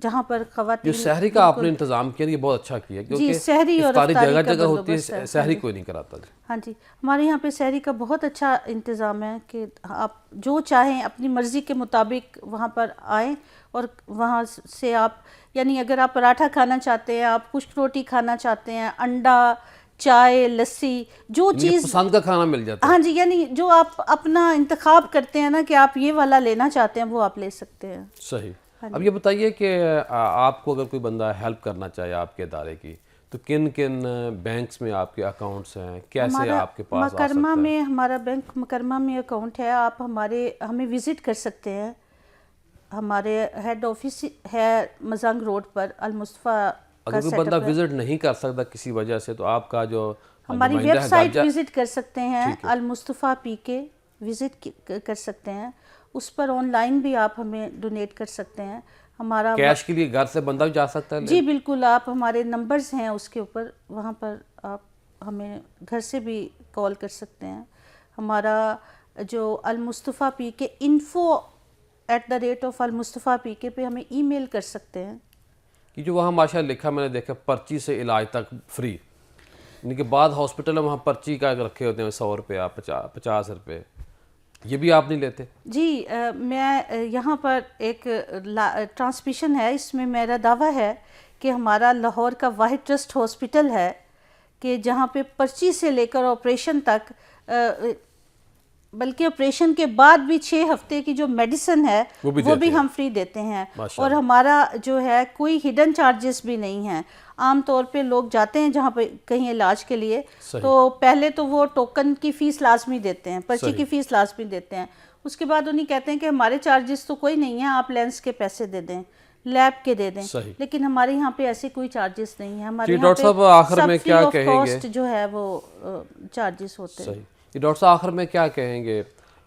جہاں پر خواتین. جو سحری کا آپ نے انتظام کیا یہ بہت اچھا کیا کیونکہ سحری اور افطاری افطاری جگہ کا جگہ ہوتی بندوبست ہے، سحری کوئی نہیں کراتا. ہاں جی ہمارے یہاں پہ سحری کا بہت اچھا انتظام ہے کہ آپ جو چاہیں اپنی مرضی کے مطابق وہاں پر آئیں اور وہاں سے آپ یعنی اگر آپ پراٹھا کھانا چاہتے ہیں، آپ خشک روٹی کھانا چاہتے ہیں، انڈا، چائے، لسی، جو چیز پسند کا کھانا مل جاتا ہے. ہاں جی یعنی جو آپ اپنا انتخاب کرتے ہیں نا کہ آپ یہ والا لینا چاہتے ہیں وہ آپ لے سکتے ہیں. صحیح. اب یہ بتائیے کہ آپ کو اگر کوئی بندہ ہیلپ کرنا چاہے آپ کے ادارے کی تو کن کن بینکس میں آپ کے اکاؤنٹس ہیں، کیسے آپ کے پاس آ سکتا مکرمہ ہے؟ میں ہمارا بینک مکرمہ میں اکاؤنٹ ہے. آپ ہمیں وزٹ کر سکتے ہیں. ہمارے ہیڈ آفس ہے مزنگ روڈ پر المصطفیٰ اگر کوئی بندہ وزٹ نہیں کر سکتا کسی وجہ سے تو آپ کا جو ہماری ویب سائٹ وزٹ کر سکتے ہیں المصطفیٰ پی کے وزٹ کر سکتے ہیں. اس پر آن لائن بھی آپ ہمیں ڈونیٹ کر سکتے ہیں. ہمارا کیش کے لیے گھر سے بندہ بھی جا سکتا ہے؟ جی بالکل. آپ ہمارے نمبرز ہیں اس کے اوپر، وہاں پر آپ ہمیں گھر سے بھی کال کر سکتے ہیں. ہمارا جو المصطفیٰ پی کے info@المصطفیٰ.pk پہ ہمیں ای میل کر سکتے ہیں. کہ جو وہاں ماشاء لکھا میں نے دیکھا پرچی سے علاج تک فری، یعنی کہ بعض ہاسپٹل میں وہاں پرچی کا رکھے ہوتے ہیں 100 روپیہ 50 روپے، یہ بھی آپ نہیں لیتے؟ جی میں یہاں پر ایک ٹرانسمیشن ہے، اس میں میرا دعویٰ ہے کہ ہمارا لاہور کا واحد ٹرسٹ ہاسپٹل ہے کہ جہاں پہ پرچی سے لے کر آپریشن تک، بلکہ آپریشن کے بعد بھی 6 ہفتے کی جو میڈیسن ہے وہ بھی ہم فری دیتے ہیں. اور ہمارا جو ہے کوئی ہڈن چارجز بھی نہیں ہیں. عام طور پہ لوگ جاتے ہیں جہاں پہ کہیں علاج کے لیے تو پہلے تو وہ ٹوکن کی فیس لازمی دیتے ہیں، پرچی کی فیس لازمی دیتے ہیں. اس کے بعد انہیں کہتے ہیں کہ ہمارے چارجز تو کوئی نہیں ہیں، آپ لینس کے پیسے دے دیں، لیب کے دے دیں. لیکن ہمارے یہاں پہ ایسے کوئی چارجز نہیں ہیں. ہمارے یہاں پہ سب فری آف کاسٹ جو ہے وہ چارجز ہوتے ہیں. ڈاکٹر صاحب آخر میں کیا کہیں گے،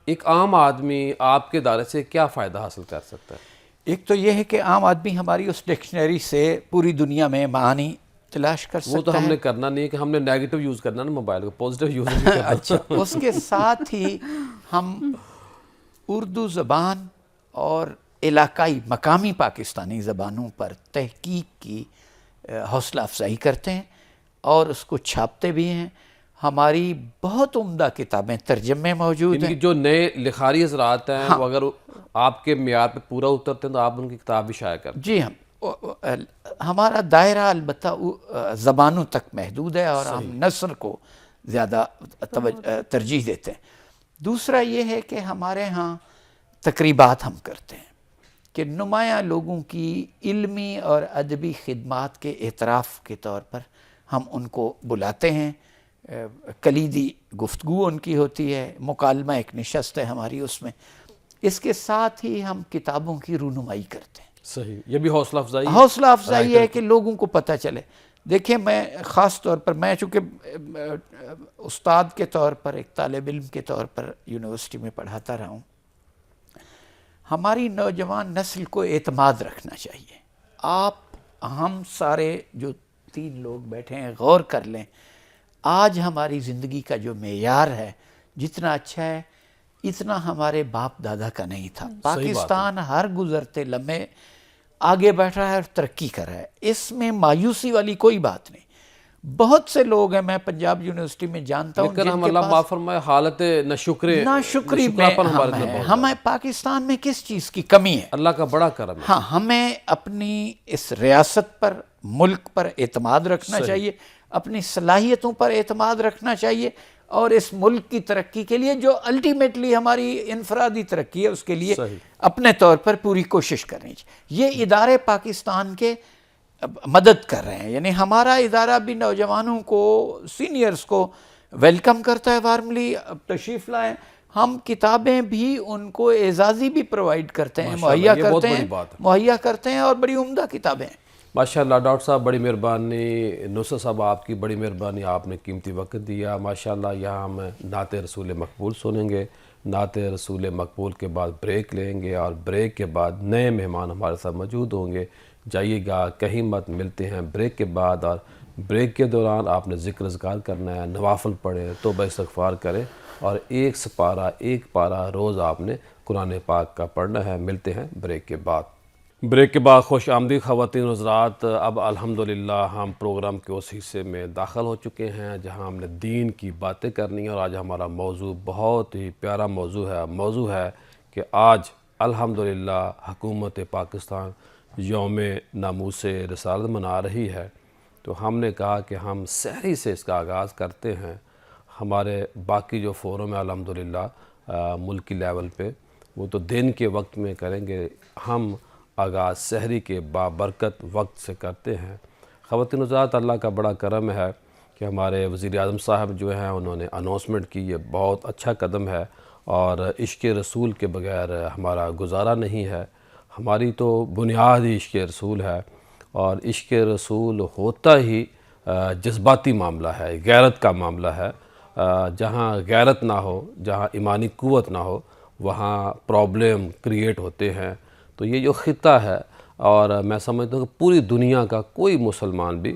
ایک عام آدمی آپ کے ادارے سے کیا فائدہ حاصل کر سکتا ہے؟ ایک تو یہ ہے کہ عام آدمی ہماری اس ڈکشنری سے پوری دنیا میں معانی تلاش کر سکتا ہے. وہ تو ہم نے کرنا نہیں ہے کہ ہم نے نیگیٹو یوز کرنا نا موبائل کو، پازیٹیو یوز نہیں کرنا. اچھا، اس کے ساتھ ہی ہم اردو زبان اور علاقائی مقامی پاکستانی زبانوں پر تحقیق کی حوصلہ افزائی کرتے ہیں اور اس کو چھاپتے بھی ہیں. ہماری بہت عمدہ کتابیں ترجمے موجود ہیں. جو نئے لکھاری حضرات ہیں وہ اگر آپ کے معیار پہ پورا اترتے ہیں تو آپ ان کی کتاب بھی شائع کرتے ہیں. جی ہمارا دائرہ البتہ زبانوں تک محدود ہے اور ہم نثر کو زیادہ ترجیح دیتے ہیں. دوسرا یہ ہے کہ ہمارے ہاں تقریبات ہم کرتے ہیں کہ نمایاں لوگوں کی علمی اور ادبی خدمات کے اعتراف کے طور پر ہم ان کو بلاتے ہیں. کلیدی گفتگو ان کی ہوتی ہے، مکالمہ ایک نشست ہے ہماری اس میں. اس کے ساتھ ہی ہم کتابوں کی رونمائی کرتے ہیں. صحیح، یہ بھی حوصلہ افزائی ہے کہ لوگوں کو پتہ چلے. دیکھیں میں خاص طور پر میں چونکہ استاد کے طور پر ایک طالب علم کے طور پر یونیورسٹی میں پڑھاتا رہا ہوں، ہماری نوجوان نسل کو اعتماد رکھنا چاہیے. آپ ہم سارے جو 3 لوگ بیٹھے ہیں غور کر لیں، آج ہماری زندگی کا جو معیار ہے جتنا اچھا ہے اتنا ہمارے باپ دادا کا نہیں تھا. پاکستان ہر گزرتے لمحے آگے بیٹھ رہا ہے اور ترقی کر رہا ہے. اس میں مایوسی والی کوئی بات نہیں. بہت سے لوگ ہیں، میں پنجاب یونیورسٹی میں جانتا ہوں لیکن ہم اللہ معاف فرمائے حالت ناشکری میں ہمیں پاکستان میں کس چیز کی کمی ہے؟ اللہ کا بڑا کرم ہے. ہاں، ہمیں اپنی اس ریاست پر، ملک پر اعتماد رکھنا چاہیے، اپنی صلاحیتوں پر اعتماد رکھنا چاہیے اور اس ملک کی ترقی کے لیے جو الٹیمیٹلی ہماری انفرادی ترقی ہے اس کے لیے اپنے طور پر پوری کوشش کرنی چاہیے. یہ ادارے پاکستان کے مدد کر رہے ہیں. یعنی ہمارا ادارہ بھی نوجوانوں کو، سینئرز کو ویلکم کرتا ہے وارملی. اب تشریف لائیں. ہم کتابیں بھی ان کو اعزازی بھی پرووائڈ کرتے ہیں، ماشاءاللہ، مہیا یہ بہت کرتے بڑی ہیں، بات ہے۔ مہیا کرتے ہیں، اور بڑی عمدہ کتابیں ہیں۔ ماشاءاللہ ڈاکٹر صاحب بڑی مہربانی، نصرت صاحب آپ کی بڑی مہربانی، آپ نے قیمتی وقت دیا۔ ماشاءاللہ یہاں ہم نعت رسول مقبول سنیں گے، نعت رسول مقبول کے بعد بریک لیں گے، اور بریک کے بعد نئے مہمان ہمارے ساتھ موجود ہوں گے۔ جائیے گا کہیں مت، ملتے ہیں بریک کے بعد، اور بریک کے دوران آپ نے ذکر اذکار کرنا ہے، نوافل پڑھیں، توبہ استغفار کریں، اور ایک پارہ روز آپ نے قرآن پاک کا پڑھنا ہے۔ ملتے ہیں بریک کے بعد۔ بریک کے بعد خوش آمدید خواتین و حضرات۔ اب الحمدللہ ہم پروگرام کے اس حصے میں داخل ہو چکے ہیں جہاں ہم نے دین کی باتیں کرنی ہیں، اور آج ہمارا موضوع بہت ہی پیارا موضوع ہے کہ آج الحمدللہ حکومت پاکستان یوم ناموس رسالت منا رہی ہے، تو ہم نے کہا کہ ہم سحری سے اس کا آغاز کرتے ہیں۔ ہمارے باقی جو فورم ہے الحمدللہ ملکی لیول پہ، وہ تو دن کے وقت میں کریں گے، ہم آغاز سحری کے بابرکت وقت سے کرتے ہیں۔ خواتین حضرات، اللہ کا بڑا کرم ہے کہ ہمارے وزیر اعظم صاحب جو ہیں انہوں نے اناؤنسمنٹ کی، یہ بہت اچھا قدم ہے، اور عشق رسول کے بغیر ہمارا گزارا نہیں ہے۔ ہماری تو بنیاد ہی عشق رسول ہے، اور عشق رسول ہوتا ہی جذباتی معاملہ ہے، غیرت کا معاملہ ہے۔ جہاں غیرت نہ ہو، جہاں ایمانی قوت نہ ہو، وہاں پرابلم کریٹ ہوتے ہیں۔ تو یہ جو خطہ ہے، اور میں سمجھتا ہوں کہ پوری دنیا کا کوئی مسلمان بھی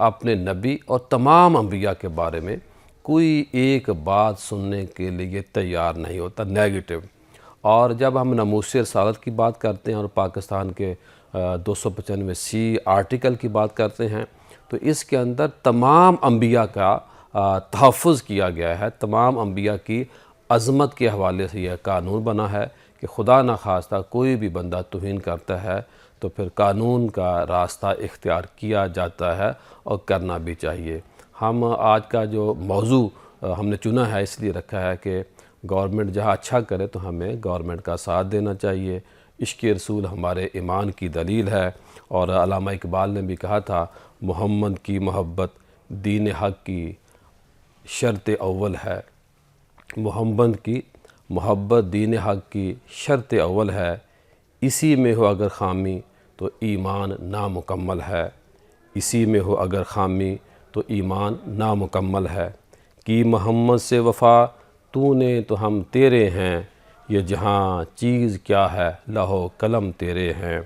اپنے نبی اور تمام انبیاء کے بارے میں کوئی ایک بات سننے کے لیے تیار نہیں ہوتا نیگیٹو۔ اور جب ہم ناموس رسالت کی بات کرتے ہیں اور پاکستان کے 295C آرٹیکل کی بات کرتے ہیں، تو اس کے اندر تمام انبیاء کا تحفظ کیا گیا ہے، تمام انبیاء کی عظمت کے حوالے سے یہ قانون بنا ہے کہ خدا نخواستہ کوئی بھی بندہ توہین کرتا ہے تو پھر قانون کا راستہ اختیار کیا جاتا ہے، اور کرنا بھی چاہیے۔ ہم آج کا جو موضوع ہم نے چنا ہے اس لیے رکھا ہے کہ گورنمنٹ جہاں اچھا کرے تو ہمیں گورنمنٹ کا ساتھ دینا چاہیے۔ عشق رسول ہمارے ایمان کی دلیل ہے، اور علامہ اقبال نے بھی کہا تھا، محمد کی محبت دین حق کی شرط اول ہے۔ محمد کی محبت دین حق کی شرط اول ہے، اسی میں ہو اگر خامی تو ایمان نامکمل ہے، اسی میں ہو اگر خامی تو ایمان نامکمل ہے۔ کی محمد سے وفا تو نے تو ہم تیرے ہیں، یہ جہاں چیز کیا ہے لوح قلم تیرے ہیں۔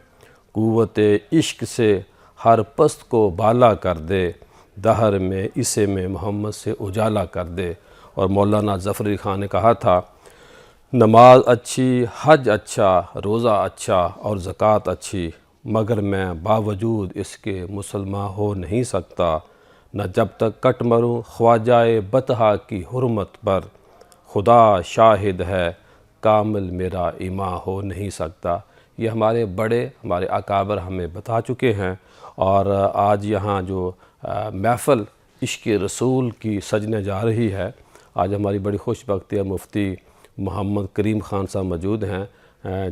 قوت عشق سے ہر پست کو بالا کر دے، دہر میں اسے میں محمد سے اجالا کر دے۔ اور مولانا ظفر علی خان نے کہا تھا، نماز اچھی، حج اچھا، روزہ اچھا، اور زکوٰۃ اچھی، مگر میں باوجود اس کے مسلمان ہو نہیں سکتا، نہ جب تک کٹ مروں خواجہ بطحہ کی حرمت پر، خدا شاہد ہے کامل میرا ایمان ہو نہیں سکتا۔ یہ ہمارے بڑے، ہمارے اکابر ہمیں بتا چکے ہیں، اور آج یہاں جو محفل عشق رسول کی سجنے جا رہی ہے، آج ہماری بڑی خوش بختی ہے، مفتی محمد کریم خان صاحب موجود ہیں،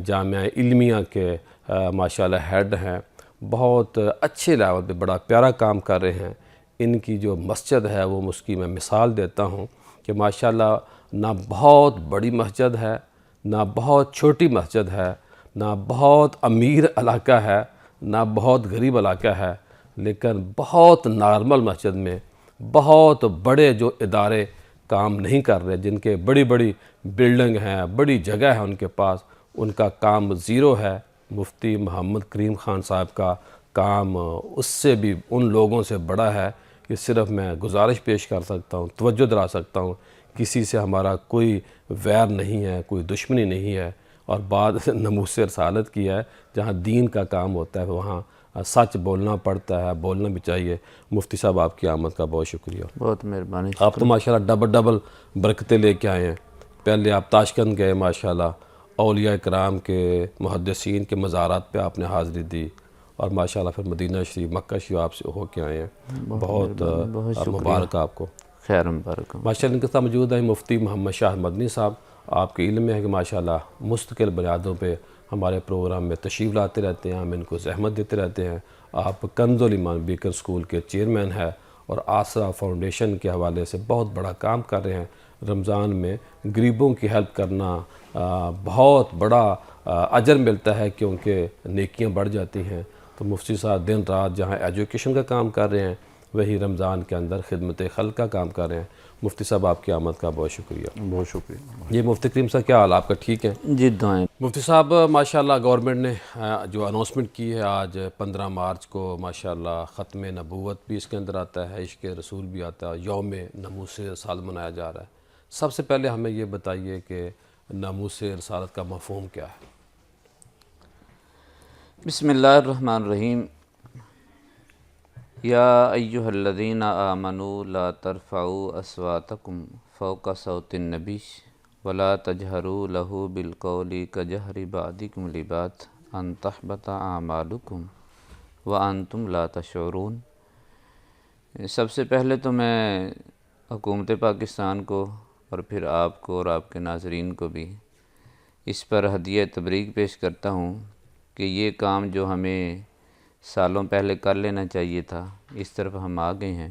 جامعہ علمیہ کے ماشاءاللہ ہیڈ ہیں، بہت اچھے لیول پہ بڑا پیارا کام کر رہے ہیں۔ ان کی جو مسجد ہے وہ اس کی میں مثال دیتا ہوں کہ ماشاءاللہ نہ بہت بڑی مسجد ہے، نہ بہت چھوٹی مسجد ہے، نہ بہت امیر علاقہ ہے، نہ بہت غریب علاقہ ہے، لیکن بہت نارمل مسجد میں بہت بڑے جو ادارے کام نہیں کر رہے، جن کے بڑی بڑی بلڈنگ ہیں، بڑی جگہ ہے ان کے پاس، ان کا کام زیرو ہے۔ مفتی محمد کریم خان صاحب کا کام اس سے بھی ان لوگوں سے بڑا ہے کہ صرف میں گزارش پیش کر سکتا ہوں، توجہ دلا سکتا ہوں، کسی سے ہمارا کوئی ویر نہیں ہے، کوئی دشمنی نہیں ہے۔ اور بات ناموس رسالت کی ہے، جہاں دین کا کام ہوتا ہے وہاں سچ بولنا پڑتا ہے، بولنا بھی چاہیے۔ مفتی صاحب آپ کی آمد کا بہت شکریہ، بہت مہربانی۔ آپ تو ماشاءاللہ ڈبل برکتیں لے کے آئے ہیں۔ پہلے آپ تاشقند گئے ماشاءاللہ، اولیاء کرام کے محدثین کے مزارات پہ آپ نے حاضری دی، اور ماشاءاللہ پھر مدینہ شریف، مکہ شریف آپ سے ہو کے آئے ہیں، بہت مبارک آپ کو، خیر مبارک۔ ماشاءاللہ۔ ان کے ساتھ موجود ہیں مفتی محمد شاہ مدنی صاحب۔ آپ کے علم میں ہے کہ ماشاءاللہ مستقل بنیادوں پہ ہمارے پروگرام میں تشریف لاتے رہتے ہیں، ہم ان کو زحمت دیتے رہتے ہیں۔ آپ کنز الایمان بیکر سکول کے چیئرمین ہیں، اور آسرا فاؤنڈیشن کے حوالے سے بہت بڑا کام کر رہے ہیں۔ رمضان میں غریبوں کی ہیلپ کرنا بہت بڑا اجر ملتا ہے کیونکہ نیکیاں بڑھ جاتی ہیں. تو مفتی صاحب دن رات جہاں ایجوکیشن کا کام کر رہے ہیں وہی رمضان کے اندر خدمت خلق کا کام کر رہے ہیں. مفتی صاحب آپ کی آمد کا بہت شکریہ. بہت شکریہ. یہ مفتی کریم صاحب کیا حال آپ کا ٹھیک ہے؟ جی دعائیں. مفتی صاحب ماشاءاللہ گورنمنٹ نے جو اناؤنسمنٹ کی ہے آج 15 مارچ کو ماشاءاللہ ختم نبوت بھی اس کے اندر آتا ہے, عشق رسول بھی آتا ہے, یوم ناموس رسالت منایا جا رہا ہے. سب سے پہلے ہمیں یہ بتائیے کہ ناموس رسالت کا مفہوم کیا ہے؟ بسم اللہ الرحمن الرحیم. یا ایہا الذین آمنوا لا ترفعوا اصواتکم فوق صوت النبی ولا تجہروا لہ بالقول کجہر بعضکم لبعض ان تحبط اعمالکم وانتم لا تشعرون. سب سے پہلے تو میں حکومت پاکستان کو اور پھر آپ کو اور آپ کے ناظرین کو بھی اس پر ہدیہ تبریک پیش کرتا ہوں کہ یہ کام جو ہمیں سالوں پہلے کر لینا چاہیے تھا اس طرف ہم آ گئے ہیں.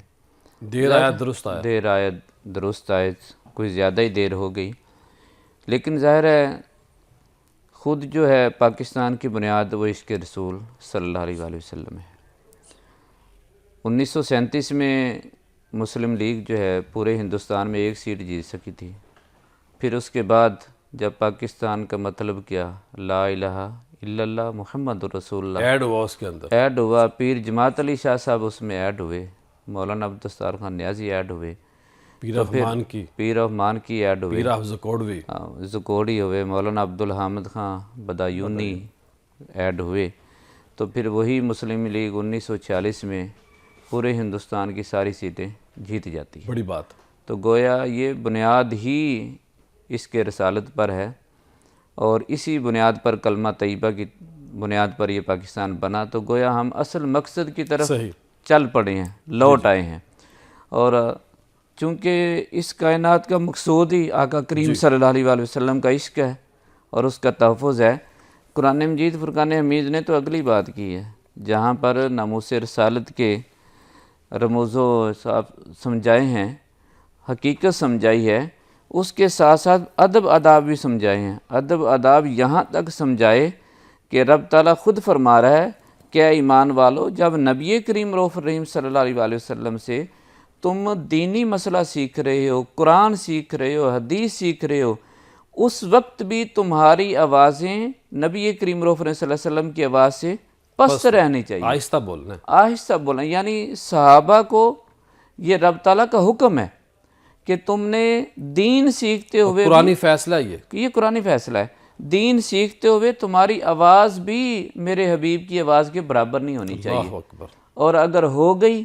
دیر آیا درست آیا. دیر آیا درست آئے, کچھ زیادہ ہی دیر ہو گئی. لیکن ظاہر ہے خود جو ہے پاکستان کی بنیاد وہ عشق رسول صلی اللہ علیہ وآلہ وسلم ہے. 1937 میں مسلم لیگ جو ہے پورے ہندوستان میں 1 سیٹ جیت سکی تھی. پھر اس کے بعد جب پاکستان کا مطلب کیا لا الہ الا اللہ محمد رسول اللہ ایڈ ہوا اس کے اندر, ایڈ ہوا, پیر جماعت علی شاہ صاحب اس میں ایڈ ہوئے, مولانا عبدالستار خان نیازی ایڈ ہوئے, پیر رحمان کی, پیر رحمان کی ایڈ ہوئے, پیر زکوڑوی, زکوڑی ہوئے, مولانا عبدالحامد خان بدایونی ایڈ ہوئے. تو پھر وہی مسلم لیگ 1946 میں پورے ہندوستان کی ساری سیٹیں جیت جاتی ہیں. بڑی بات. تو گویا یہ بنیاد ہی اس کے رسالت پر ہے اور اسی بنیاد پر کلمہ طیبہ کی بنیاد پر یہ پاکستان بنا. تو گویا ہم اصل مقصد کی طرف چل پڑے ہیں, لوٹ آئے ہیں. اور چونکہ اس کائنات کا مقصود ہی آقا کریم صلی اللہ علیہ وآلہ وسلم کا عشق ہے اور اس کا تحفظ ہے. قرآن مجید فرقان حمید نے تو اگلی بات کی ہے جہاں پر ناموس رسالت کے رموز و سمجھائے ہیں, حقیقت سمجھائی ہے, اس کے ساتھ ساتھ ادب آداب بھی سمجھائے ہیں. ادب آداب یہاں تک سمجھائے کہ رب تعالیٰ خود فرما رہا ہے کہ اے ایمان والو, جب نبی کریم رؤوف الرحیم صلی اللہ علیہ وآلہ وسلم سے تم دینی مسئلہ سیکھ رہے ہو, قرآن سیکھ رہے ہو, حدیث سیکھ رہے ہو, اس وقت بھی تمہاری آوازیں نبی کریم رؤوف الرحیم صلی اللہ علیہ وسلم کی آواز سے پست رہنی چاہیے, آہستہ بولنا ہے, آہستہ بولنا. یعنی صحابہ کو یہ رب تعالیٰ کا حکم ہے کہ تم نے دین سیکھتے ہوئے, قرآنی فیصلہ یہ قرآنی فیصلہ ہے, دین سیکھتے ہوئے تمہاری آواز بھی میرے حبیب کی آواز کے برابر نہیں ہونی چاہیے. اللہ اکبر. اور اگر ہو گئی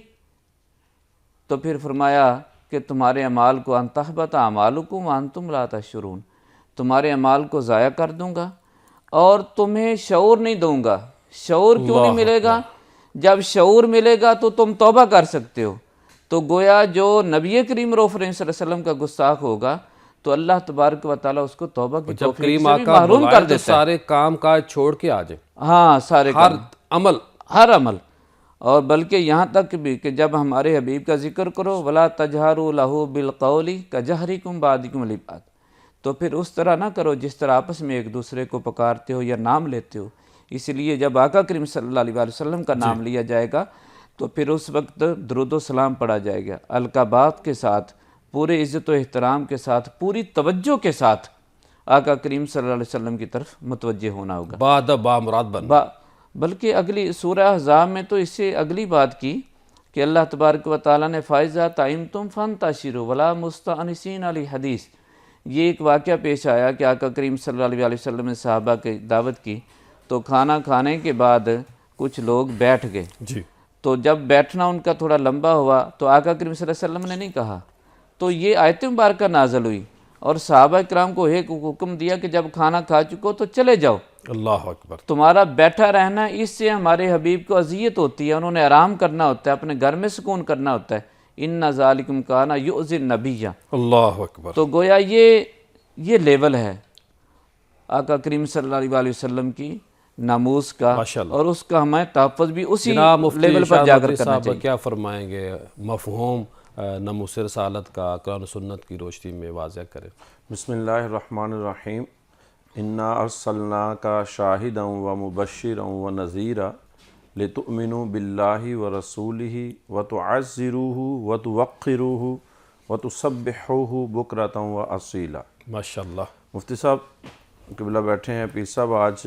تو پھر فرمایا کہ تمہارے اعمال کو ان تحبط اعمالکم وانتم لا تشعرون, تمہارے اعمال کو ضائع کر دوں گا اور تمہیں شعور نہیں دوں گا. شعور کیوں نہیں ملے گا؟ جب شعور ملے گا تو تم توبہ کر سکتے ہو. تو گویا جو نبی کریم رؤوف الرحیم صلی اللہ علیہ وسلم کا گستاخ ہوگا تو اللہ تبارک و تعالیٰ اس کو توبہ کی توفیق سے بھی محروم کر دیتا ہے. سارے کام کاج چھوڑ کے آ جائیں, ہاں سارے ہر عمل. اور بلکہ یہاں تک بھی کہ جب ہمارے حبیب کا ذکر کرو ولا تجہروا لہ بالقول کجہرکم بعضکم لبعض, تو پھر اس طرح نہ کرو جس طرح آپس میں ایک دوسرے کو پکارتے ہو یا نام لیتے ہو. اس لیے جب آقا کریم صلی اللہ علیہ وآلہ وسلم کا نام لیا جائے گا تو پھر اس وقت درود و سلام پڑھا جائے گا, القابات کے ساتھ, پورے عزت و احترام کے ساتھ, پوری توجہ کے ساتھ آقا کریم صلی اللہ علیہ وسلم کی طرف متوجہ ہونا ہوگا. بادب با مراد بن. بلکہ اگلی سورہ احزاب میں تو اس سے اگلی بات کی کہ اللہ تبارک و تعالیٰ نے فائزہ طعمتم فانتشروا ولا مستأنسین لحدیث. یہ ایک واقعہ پیش آیا کہ آقا کریم صلی اللہ علیہ وسلم نے صحابہ کی دعوت کی تو کھانا کھانے کے بعد کچھ لوگ بیٹھ گئے. جی. تو جب بیٹھنا ان کا تھوڑا لمبا ہوا تو آقا کریم صلی اللہ علیہ وسلم نے نہیں کہا, تو یہ آیت مبارکہ نازل ہوئی اور صحابہ کرام کو ایک حکم دیا کہ جب کھانا کھا چکو تو چلے جاؤ. اللہ اکبر. تمہارا بیٹھا رہنا اس سے ہمارے حبیب کو اذیت ہوتی ہے, انہوں نے آرام کرنا ہوتا ہے, اپنے گھر میں سکون کرنا ہوتا ہے. ان ذالکم کان یؤذی النبی. اللہ اکبر. تو گویا یہ لیول ہے آقا کریم صلی اللہ علیہ وآلہ وسلم کی ناموس کا, اور اس کا ہمیں تحفظ بھی اسی لیول پر جا کر کرنا چاہیے. کیا فرمائیں گے مفہوم ناموس رسالت کا قرآن و سنت کی روشنی میں واضح کریں۔ بسم اللہ الرحمن الرحیم۔ انا ارسلناک شاہدا و مبشرا و نذیرا لتؤمنوا باللہ و رسولہ و تعزروہ و توقروہ و تسبحوہ بکرۃ و اصیلا۔ ماشاءاللہ۔ مفتی صاحب قبلہ بیٹھے ہیں، پیر صاحب آج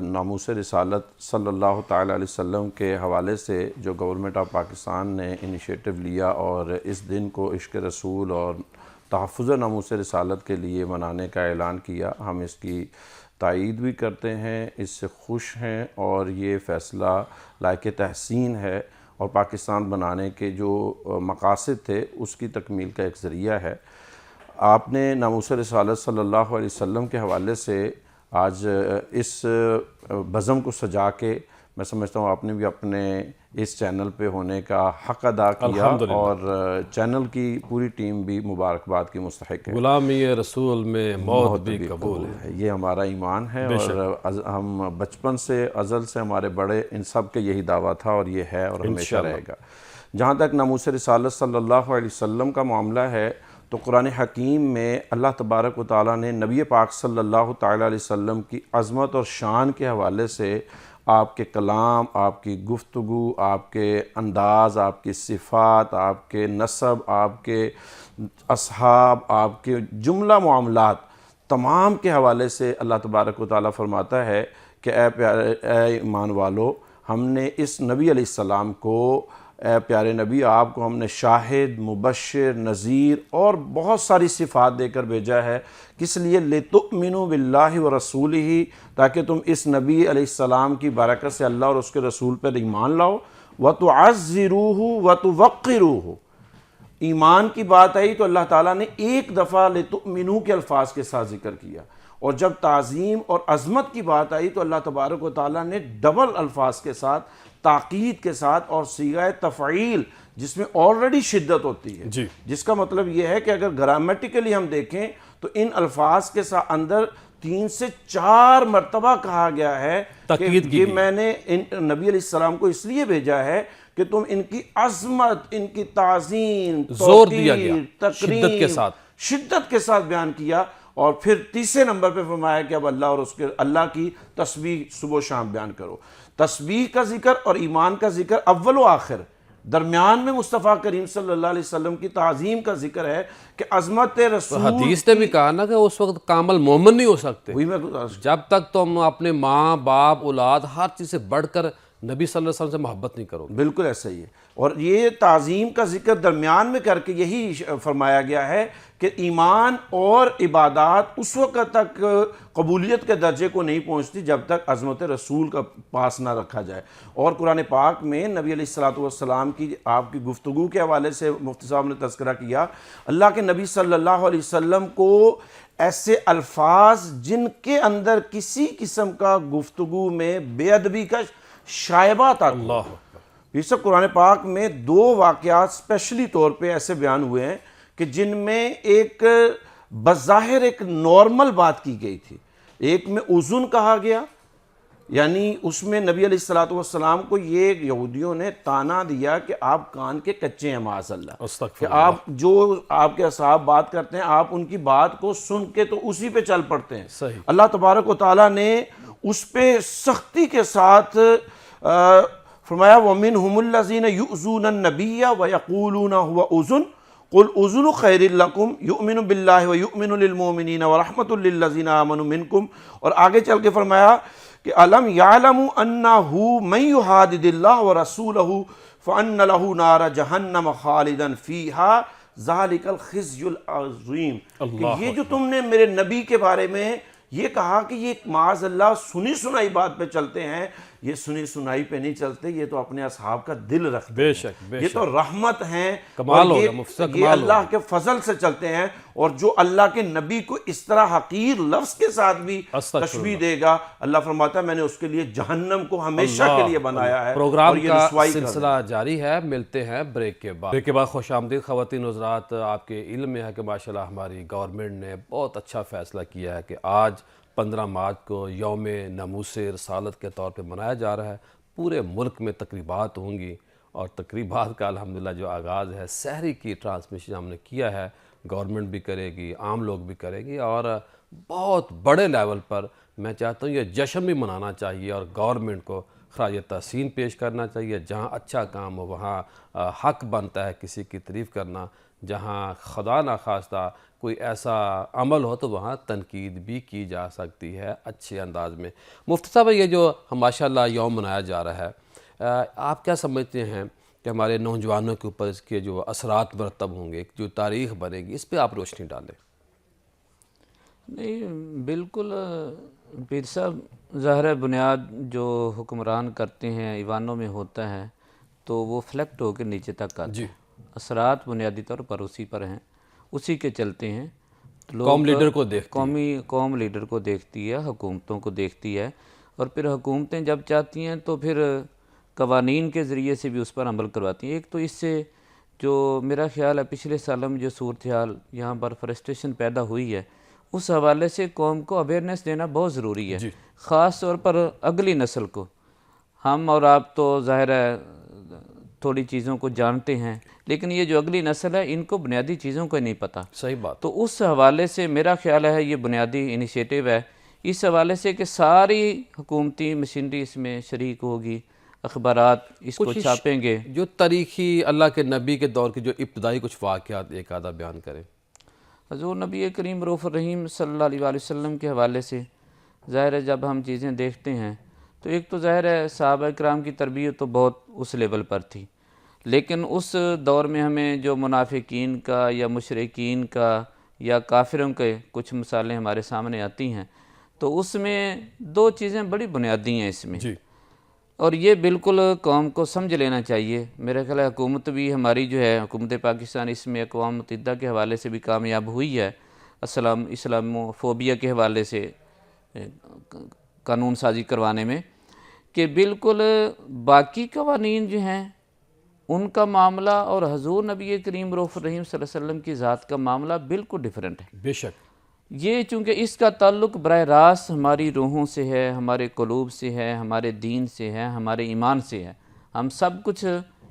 ناموس رسالت صلی اللہ تعالیٰ علیہ وسلم کے حوالے سے جو گورنمنٹ آف پاکستان نے انیشیٹو لیا اور اس دن کو عشق رسول اور تحفظ ناموس رسالت کے لیے منانے کا اعلان کیا، ہم اس کی تائید بھی کرتے ہیں، اس سے خوش ہیں، اور یہ فیصلہ لائق تحسین ہے اور پاکستان بنانے کے جو مقاصد تھے اس کی تکمیل کا ایک ذریعہ ہے۔ آپ نے ناموس رسالت صلی اللہ علیہ وسلم کے حوالے سے آج اس بزم کو سجا کے، میں سمجھتا ہوں آپ نے بھی اپنے اس چینل پہ ہونے کا حق ادا کیا، اور چینل کی پوری ٹیم بھی مبارکباد کی مستحق ہے۔ غلامی رسول میں موت بھی قبول ہے، یہ ہمارا ایمان ہے، اور ہم بچپن سے ازل سے ہمارے بڑے ان سب کے یہی دعویٰ تھا، اور یہ ہے اور ہمیشہ رہے گا۔ جہاں تک ناموس رسالت صلی اللہ علیہ وسلم کا معاملہ ہے تو قرآن حکیم میں اللہ تبارک و تعالیٰ نے نبی پاک صلی اللہ تعالیٰ علیہ وسلم کی عظمت اور شان کے حوالے سے آپ کے کلام، آپ کی گفتگو، آپ کے انداز، آپ کی صفات، آپ کے نسب، آپ کے اصحاب، آپ کے جملہ معاملات تمام کے حوالے سے اللہ تبارک و تعالیٰ فرماتا ہے کہ اے ایمان والو، ہم نے اس نبی علیہ السلام کو، اے پیارے نبی، آپ کو ہم نے شاہد، مبشر، نذیر اور بہت ساری صفات دے کر بھیجا ہے۔ کس لیے؟ لِتُؤْمِنُوا بِاللَّهِ وَرَسُولِهِ، تاکہ تم اس نبی علیہ السلام کی برکت سے اللہ اور اس کے رسول پر ایمان لاؤ، وَتُعَزِّرُوهُ وَتُوَقِّرُوهُ۔ ایمان کی بات آئی تو اللہ تعالیٰ نے ایک دفعہ لِتُؤْمِنُوا کے الفاظ کے ساتھ ذکر کیا، اور جب تعظیم اور عظمت کی بات آئی تو اللہ تبارک و تعالیٰ نے ڈبل الفاظ کے ساتھ، تاکید کے ساتھ، اور صیغہ تفعیل جس میں آلریڈی شدت ہوتی ہے، جس کا مطلب یہ ہے کہ اگر گرامیٹیکلی ہم دیکھیں تو ان الفاظ کے ساتھ اندر 3 سے 4 مرتبہ کہا گیا ہے کہ یہ میں نے ان نبی علیہ السلام کو اس لیے بھیجا ہے کہ تم ان کی عظمت، ان کی تعظیم، زور دیا گیا، تقریم، شدت کے ساتھ بیان کیا، اور پھر تیسرے نمبر پہ فرمایا کہ اب اللہ اور اس کے اللہ کی تسبیح صبح و شام بیان کرو۔ تسبیح کا ذکر اور ایمان کا ذکر اول و آخر، درمیان میں مصطفیٰ کریم صلی اللہ علیہ وسلم کی تعظیم کا ذکر ہے کہ عظمت رسول۔ حدیث نے بھی کہا نا کہ اس وقت کامل مومن نہیں ہو سکتے جب تک تم اپنے ماں، باپ، اولاد، ہر چیز سے بڑھ کر نبی صلی اللہ علیہ وسلم سے محبت نہیں کرو گے۔ بالکل ایسا ہی ہے، اور یہ تعظیم کا ذکر درمیان میں کر کے یہی فرمایا گیا ہے کہ ایمان اور عبادات اس وقت تک قبولیت کے درجے کو نہیں پہنچتی جب تک عظمت رسول کا پاس نہ رکھا جائے۔ اور قرآن پاک میں نبی علیہ السلام کی آپ کی گفتگو کے حوالے سے مفتی صاحب نے تذکرہ کیا، اللہ کے نبی صلی اللہ علیہ وسلم کو ایسے الفاظ جن کے اندر کسی قسم کا گفتگو میں بے ادبی کا شائبات آتے ہیں۔ یہ سب قرآن پاک میں 2 واقعات اسپیشلی طور پہ ایسے بیان ہوئے ہیں کہ جن میں ایک بظاہر ایک نارمل بات کی گئی تھی، ایک میں اذن کہا گیا، یعنی اس میں نبی علیہ السلام کو یہ یہودیوں نے تانا دیا کہ آپ کان کے کچے ہیں معاذ اللہ، کہ آپ جو آپ کے اصحاب بات کرتے ہیں آپ ان کی بات کو سن کے تو اسی پہ چل پڑتے ہیں۔ اللہ تبارک و تعالیٰ نے اس پہ سختی کے ساتھ فرمایا وَمِنْهُمُ الَّذِينَ يُؤْذُونَ النَّبِيَّ وَيَقُولُونَ هُوَ أُذُنٌ قُلْ أُذُنُ خَيْرٍ لَكُمْ يُؤْمِنُ بِاللَّهِ وَيُؤْمِنُ لِلْمُؤْمِنِينَ وَرَحْمَةٌ لِلَّذِينَ آمَنُوا مِنْكُمْ، اور آگے چل کے فرمایا کہ أَلَمْ يَعْلَمُوا أَنَّهُ مَنْ يُحَادِدِ اللَّهَ وَرَسُولَهُ فَأَنَّ لَهُ نَارَ جَهَنَّمَ خَالِدًا فِيهَا ذَلِكَ الْخِزْيُ الْعَظِيمُ، کہ یہ جو تم نے میرے نبی کے بارے میں یہ کہا کہ یہ معاذ اللہ سنی سنائی بات پہ چلتے ہیں، یہ سنی سنائی پہ نہیں چلتے، یہ تو اپنے اصحاب کا دل رکھتے ہیں، بے شک یہ تو رحمت ہیں، کمال اور ہوگا مفتی، یہ اللہ کے فضل سے چلتے ہیں، اور جو اللہ کے نبی کو اس طرح حقیر لفظ کے ساتھ بھی تشبیہ دے گا، اللہ فرماتا ہے میں نے اس کے لیے جہنم کو ہمیشہ کے لیے بنایا ہے۔ پروگرام کا سلسلہ جاری ہے، ملتے ہیں بریک کے بعد۔ بریک کے بعد خوش آمدید خواتین حضرات، آپ کے علم میں ہے کہ ماشاءاللہ ہماری گورنمنٹ نے بہت اچھا فیصلہ کیا ہے کہ آج 15 مارچ کو یوم ناموس رسالت کے طور پہ منایا جا رہا ہے۔ پورے ملک میں تقریبات ہوں گی اور تقریبات کا الحمدللہ جو آغاز ہے، سحری کی ٹرانسمیشن ہم نے کیا ہے، گورنمنٹ بھی کرے گی، عام لوگ بھی کرے گی، اور بہت بڑے لیول پر میں چاہتا ہوں یہ جشن بھی منانا چاہیے اور گورنمنٹ کو خراج تحسین پیش کرنا چاہیے۔ جہاں اچھا کام ہو وہاں حق بنتا ہے کسی کی تعریف کرنا، جہاں خدا نخواستہ کوئی ایسا عمل ہو تو وہاں تنقید بھی کی جا سکتی ہے اچھے انداز میں۔ مفتی صاحب، یہ جو ماشاءاللہ یوم منایا جا رہا ہے، آپ کیا سمجھتے ہیں کہ ہمارے نوجوانوں کے اوپر اس کے جو اثرات مرتب ہوں گے، جو تاریخ بنے گی، اس پہ آپ روشنی ڈالیں؟ نہیں، بالکل پیر صاحب، ظاہر بنیاد جو حکمران کرتے ہیں ایوانوں میں ہوتا ہے تو وہ فلیکٹ ہو کے نیچے تک آتا ہے۔ اثرات بنیادی طور پر اسی پر ہیں، اسی کے چلتے ہیں۔ قوم لیڈر کو دیکھتی ہے، قوم لیڈر کو دیکھتی ہے، حکومتوں کو دیکھتی ہے، اور پھر حکومتیں جب چاہتی ہیں تو پھر قوانین کے ذریعے سے بھی اس پر عمل کرواتی ہیں۔ ایک تو اس سے جو میرا خیال ہے پچھلے سالوں میں جو صورتحال یہاں پر فرسٹریشن پیدا ہوئی ہے، اس حوالے سے قوم کو اویئرنیس دینا بہت ضروری ہے، خاص طور پر اگلی نسل کو۔ ہم اور آپ تو ظاہر ہے تھوڑی چیزوں کو جانتے ہیں، لیکن یہ جو اگلی نسل ہے ان کو بنیادی چیزوں کو نہیں پتہ۔ صحیح بات۔ تو اس حوالے سے میرا خیال ہے یہ بنیادی انیشیٹو ہے، اس حوالے سے کہ ساری حکومتی مشینری اس میں شریک ہوگی، اخبارات اس کو چھاپیں گے۔ جو تاریخی اللہ کے نبی کے دور کے جو ابتدائی کچھ واقعات ایک آدھا بیان کریں۔ حضور نبی کریم رؤوف الرحیم صلی اللہ علیہ وسلم کے حوالے سے ظاہر ہے جب ہم چیزیں دیکھتے ہیں تو ایک تو ظاہر ہے صحابہ کرام کی تربیت تو بہت اس لیول پر تھی، لیکن اس دور میں ہمیں جو منافقین کا یا مشرکین کا یا کافروں کے کچھ مثالیں ہمارے سامنے آتی ہیں، تو اس میں دو چیزیں بڑی بنیادی ہیں اس میں، اور یہ بالکل قوم کو سمجھ لینا چاہیے۔ میرا خیال ہے حکومت بھی ہماری جو ہے حکومت پاکستان اس میں اقوام متحدہ کے حوالے سے بھی کامیاب ہوئی ہے، اسلامو فوبیا کے حوالے سے قانون سازی کروانے میں، کہ بالکل باقی قوانین جو ہیں ان کا معاملہ اور حضور نبی کریم رؤوف الرحیم صلی اللہ علیہ وسلم کی ذات کا معاملہ بالکل ڈیفرنٹ ہے۔ بے شک یہ چونکہ اس کا تعلق براہ راست ہماری روحوں سے ہے، ہمارے قلوب سے ہے، ہمارے دین سے ہے، ہمارے ایمان سے ہے۔ ہم سب کچھ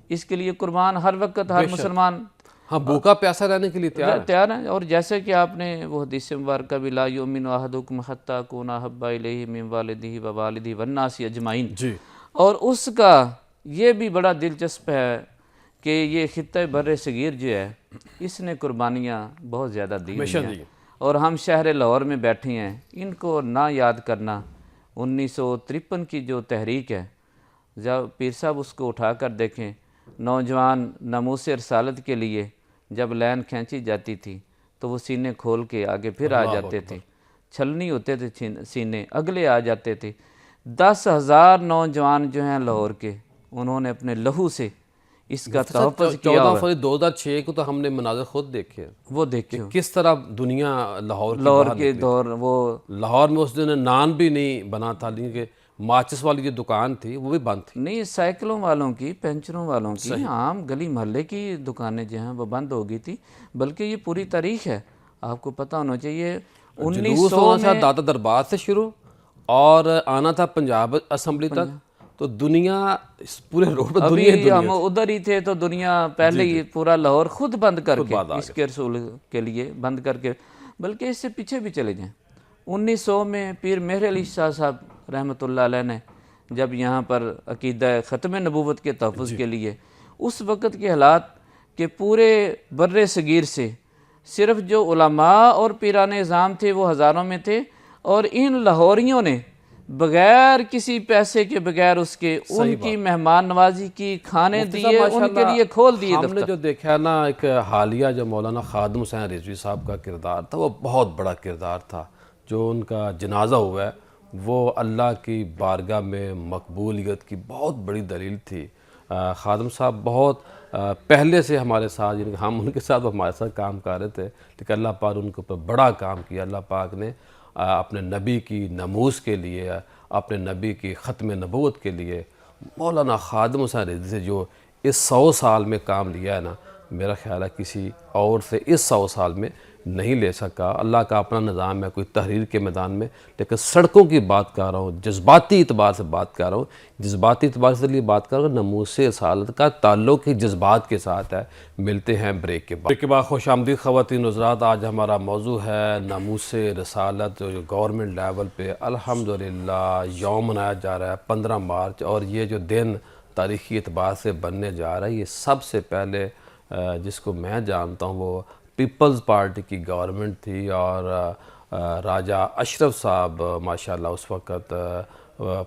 اس کے لیے قربان ہر وقت ہر مسلمان ہاں بھوکا پیاسا رہنے کے لیے تیار ہیں۔ اور جیسے کہ آپ نے وہ حدیث مبارکہ بھی لا یؤمن احدکم حتی اکون احب الیہ من والدہ ووالدہ والناس اجمعین، اور اس کا یہ بھی بڑا دلچسپ ہے کہ یہ خطہ بر صغیر جو ہے اس نے قربانیاں بہت زیادہ دی ہیں، اور ہم شہر لاہور میں بیٹھے ہیں، ان کو نہ یاد کرنا 1953 کی جو تحریک ہے، جب پیر صاحب اس کو اٹھا کر دیکھیں، نوجوان ناموس رسالت کے لیے جب لائن کھینچی جاتی تھی تو وہ سینے کھول کے آگے پھر آ جاتے تھے، چھلنی ہوتے تھے سینے، اگلے آ جاتے تھے۔ 10,000 نوجوان جو ہیں لاہور کے، انہوں نے اپنے لہو سے اس کا تحفظ کیا۔ 14 فروری 2006 کو تو ہم نے مناظر خود دیکھے، وہ دیکھیں کس طرح دنیا لاہور کے دور، وہ لاہور میں اس دن نان بھی نہیں بنا تھا، لیکن ماچس والی جو دکان تھی وہ بھی بند تھی، نہیں، سائیکلوں والوں کی، پینچروں والوں کی، عام گلی محلے کی دکانیں جو ہیں وہ بند ہو گئی تھی۔ بلکہ یہ پوری تاریخ ہے، آپ کو پتہ ہونا چاہیے۔ 1900 میں داتا دربار سے شروع اور آنا تھا پنجاب اسمبلی تک، تو دنیا اس پورے روڈ پر ابھی ہم ادھر ہی تھے تو دنیا پہلے ہی پورا لاہور خود بند کر کے اس کے رسول کے لیے بند کر کے، بلکہ اس سے پیچھے بھی چلے جائیں۔ 1900 میں پیر مہر علی شاہ صاحب رحمۃ اللہ علیہ نے جب یہاں پر عقیدہ ختم نبوت کے تحفظ کے لیے، اس وقت کے حالات کہ پورے بر صغیر سے صرف جو علماء اور پیران اعظام تھے وہ ہزاروں میں تھے، اور ان لاہوریوں نے بغیر کسی پیسے کے، بغیر اس کے ان کی مہمان نوازی کی، کھانے دیے، ان کے لیے کھول دیے۔ ہم نے جو دیکھا نا ایک حالیہ جو مولانا خادم حسین رضوی صاحب کا کردار تھا، وہ بہت بڑا کردار تھا۔ جو ان کا جنازہ ہوا ہے وہ اللہ کی بارگاہ میں مقبولیت کی بہت بڑی دلیل تھی۔ خادم صاحب بہت پہلے سے ہمارے ساتھ، یعنی ہم ان کے ساتھ ہمارے ساتھ کام کر رہے تھے، لیکن اللہ پاک ان کے اوپر بڑا کام کیا۔ اللہ پاک نے اپنے نبی کی ناموس کے لیے، اپنے نبی کی ختم نبوت کے لیے مولانا خادم حسین رضوی سے جو اس 100 سال میں کام لیا ہے نا، میرا خیال ہے کسی اور سے اس 100 سال میں نہیں لے سکا. اللہ کا اپنا نظام ہے, کوئی تحریر کے میدان میں, لیکن سڑکوں کی بات کر رہا ہوں, جذباتی اعتبار سے بات کر رہا ہوں. جذباتی اعتبار سے لیے بات کر رہا ہوں, ناموس رسالت کا تعلق ہی جذبات کے ساتھ ہے. ملتے ہیں بریک کے بعد. بریک کے بعد خوش آمدید خواتین حضرات. آج ہمارا موضوع ہے ناموس رسالت, جو گورنمنٹ لیول پہ الحمدللہ یوم منایا جا رہا ہے 15 مارچ, اور یہ جو دن تاریخی اعتبار سے بننے جا رہا ہے, یہ سب سے پہلے جس کو میں جانتا ہوں وہ پیپلز پارٹی کی گورنمنٹ تھی, اور راجہ اشرف صاحب ماشاءاللہ اس وقت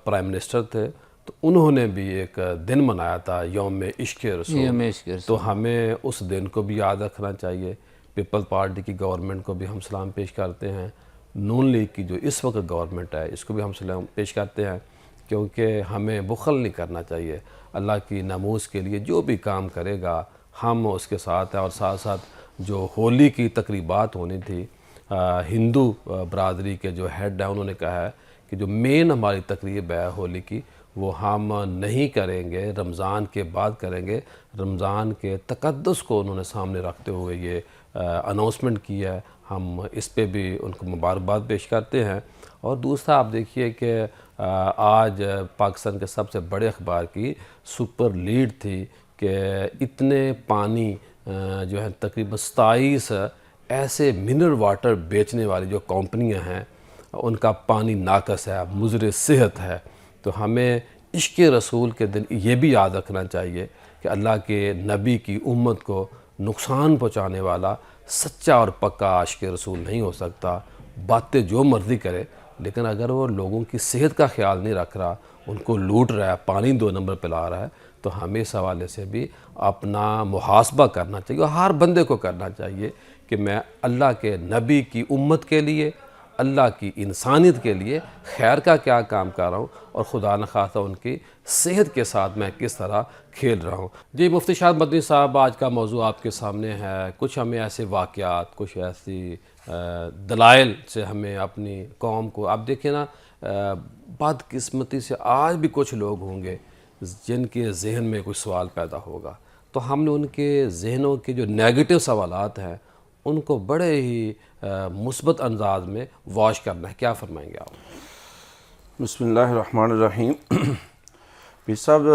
پرائم منسٹر تھے, تو انہوں نے بھی ایک دن منایا تھا یوم عشق رسول. تو ہمیں اس دن کو بھی یاد رکھنا چاہیے. پیپلز پارٹی کی گورنمنٹ کو بھی ہم سلام پیش کرتے ہیں. نون لیگ کی جو اس وقت گورنمنٹ ہے اس کو بھی ہم سلام پیش کرتے ہیں, کیونکہ ہمیں بخل نہیں کرنا چاہیے. اللہ کی ناموس کے لیے جو بھی کام کرے گا ہم اس کے ساتھ ہیں. اور ساتھ ساتھ جو ہولی کی تقریبات ہونی تھی, ہندو برادری کے جو ہیڈ ہیں انہوں نے کہا ہے کہ جو مین ہماری تقریب ہے ہولی کی وہ ہم نہیں کریں گے, رمضان کے بعد کریں گے. رمضان کے تقدس کو انہوں نے سامنے رکھتے ہوئے یہ اناؤنسمنٹ کی ہے. ہم اس پہ بھی ان کو مبارکباد پیش کرتے ہیں. اور دوسرا آپ دیکھیے کہ آج پاکستان کے سب سے بڑے اخبار کی سپر لیڈ تھی کہ اتنے پانی جو ہے تقریباً 27 ایسے منرل واٹر بیچنے والی جو کمپنیاں ہیں ان کا پانی ناقص ہے, مضر صحت ہے. تو ہمیں عشق رسول کے دن یہ بھی یاد رکھنا چاہیے کہ اللہ کے نبی کی امت کو نقصان پہنچانے والا سچا اور پکا عاشق رسول نہیں ہو سکتا. باتیں جو مرضی کرے, لیکن اگر وہ لوگوں کی صحت کا خیال نہیں رکھ رہا, ان کو لوٹ رہا ہے, پانی 2 نمبر پہ لا رہا ہے, تو ہمیں اس حوالے سے بھی اپنا محاسبہ کرنا چاہیے. اور ہر بندے کو کرنا چاہیے کہ میں اللہ کے نبی کی امت کے لیے, اللہ کی انسانیت کے لیے خیر کا کیا کام کر رہا ہوں, اور خدا نخواستہ ان کی صحت کے ساتھ میں کس طرح کھیل رہا ہوں. جی مفتی شاد مدنی صاحب, آج کا موضوع آپ کے سامنے ہے. کچھ ہمیں ایسے واقعات, کچھ ایسی دلائل سے ہمیں اپنی قوم کو, آپ دیکھیں نا بدقسمتی سے آج بھی کچھ لوگ ہوں گے جن کے ذہن میں کوئی سوال پیدا ہوگا, تو ہم نے ان کے ذہنوں کے جو نیگیٹو سوالات ہیں ان کو بڑے ہی مثبت انداز میں واش کرنا ہے. کیا فرمائیں گے آپ؟ بسم اللہ الرحمن الرحیم. بھی صاحب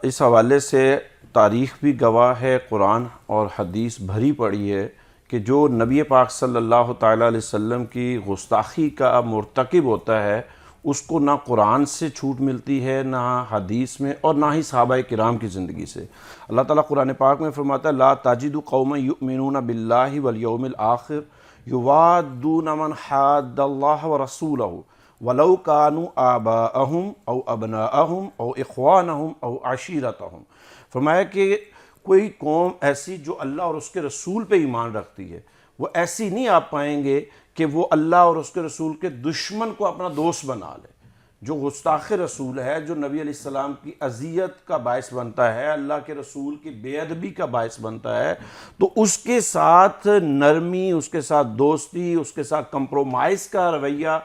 اس حوالے سے تاریخ بھی گواہ ہے, قرآن اور حدیث بھری پڑی ہے کہ جو نبی پاک صلی اللہ تعالیٰ علیہ وسلم کی گستاخی کا مرتکب ہوتا ہے اس کو نہ قرآن سے چھوٹ ملتی ہے, نہ حدیث میں, اور نہ ہی صحابہ کرام کی زندگی سے. اللہ تعالیٰ قرآن پاک میں فرماتا ہے لا تجد قوما یؤمنون باللہ والیوم الآخر یوادون من حاد اللہ ورسولہ ولو کانوا آباءہم او ابناءہم او اخوانہم او عشیرتہم. فرمایا کہ کوئی قوم ایسی جو اللہ اور اس کے رسول پہ ایمان رکھتی ہے, وہ ایسی نہیں آپ پائیں گے کہ وہ اللہ اور اس کے رسول کے دشمن کو اپنا دوست بنا لے. جو گستاخ رسول ہے, جو نبی علیہ السلام کی اذیت کا باعث بنتا ہے, اللہ کے رسول کی بے ادبی کا باعث بنتا ہے, تو اس کے ساتھ نرمی, اس کے ساتھ دوستی, اس کے ساتھ کمپرومائز کا رویہ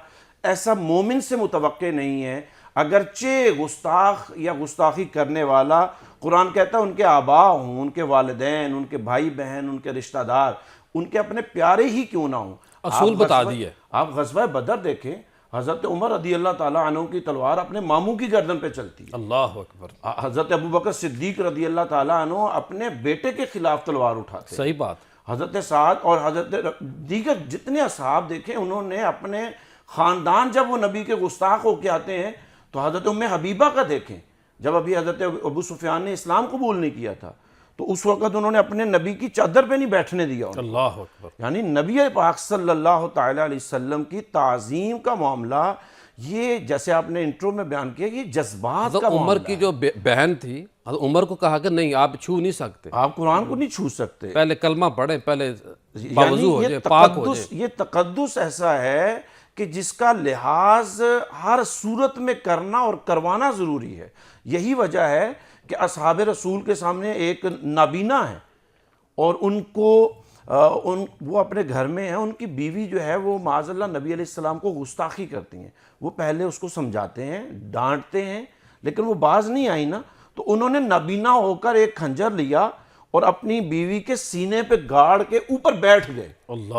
ایسا مومن سے متوقع نہیں ہے. اگرچہ گستاخ یا گستاخی کرنے والا, قرآن کہتا ہے ان کے آبا ہوں, ان کے والدین, ان کے بھائی بہن, ان کے رشتہ دار, ان کے اپنے پیارے ہی کیوں نہ ہوں. اصول بتا دیے. آپ غزوہ بدر دیکھیں, حضرت عمر رضی اللہ تعالیٰ عنہ کی تلوار اپنے ماموں کی گردن پہ چلتی ہے. اللہ اکبر. حضرت ابوبکر صدیق رضی اللہ تعالیٰ عنہ اپنے بیٹے کے خلاف تلوار اٹھاتے. صحیح بات. حضرت سعد اور حضرت دیگر جتنے اصحاب دیکھیں, انہوں نے اپنے خاندان, جب وہ نبی کے گستاخ ہو کے آتے ہیں, تو حضرت ام حبیبہ کا دیکھیں, جب ابھی حضرت ابو سفیان نے اسلام قبول نہیں کیا تھا تو اس وقت انہوں نے اپنے نبی کی چادر پہ نہیں بیٹھنے دیا. اللہ اکبر. یعنی نبی پاک صلی اللہ تعالیٰ علیہ وسلم کی تعظیم کا معاملہ, یہ جیسے آپ نے انٹرو میں بیان کیا, یہ جذبات کا معاملہ. عمر کی جو بہن تھی, عمر کو کہا کہ نہیں آپ چھو نہیں سکتے, آپ قرآن کو نہیں چھو سکتے, پہلے کلمہ پڑھیں, پہلے یعنی ہو جائے, پاک ہو جائے. یہ تقدس ایسا ہے کہ جس کا لحاظ ہر صورت میں کرنا اور کروانا ضروری ہے. یہی وجہ ہے کہ اصحاب رسول کے سامنے ایک نابینا ہے, اور ان کو وہ اپنے گھر میں ہیں, ان کی بیوی جو ہے وہ معاذ اللہ نبی علیہ السلام کو گستاخی کرتی ہیں. وہ پہلے اس کو سمجھاتے ہیں, ڈانٹتے ہیں, لیکن وہ باز نہیں آئی نا, تو انہوں نے نابینا ہو کر ایک کھنجر لیا اور اپنی بیوی کے سینے پہ گاڑ کے اوپر بیٹھ گئے اللہ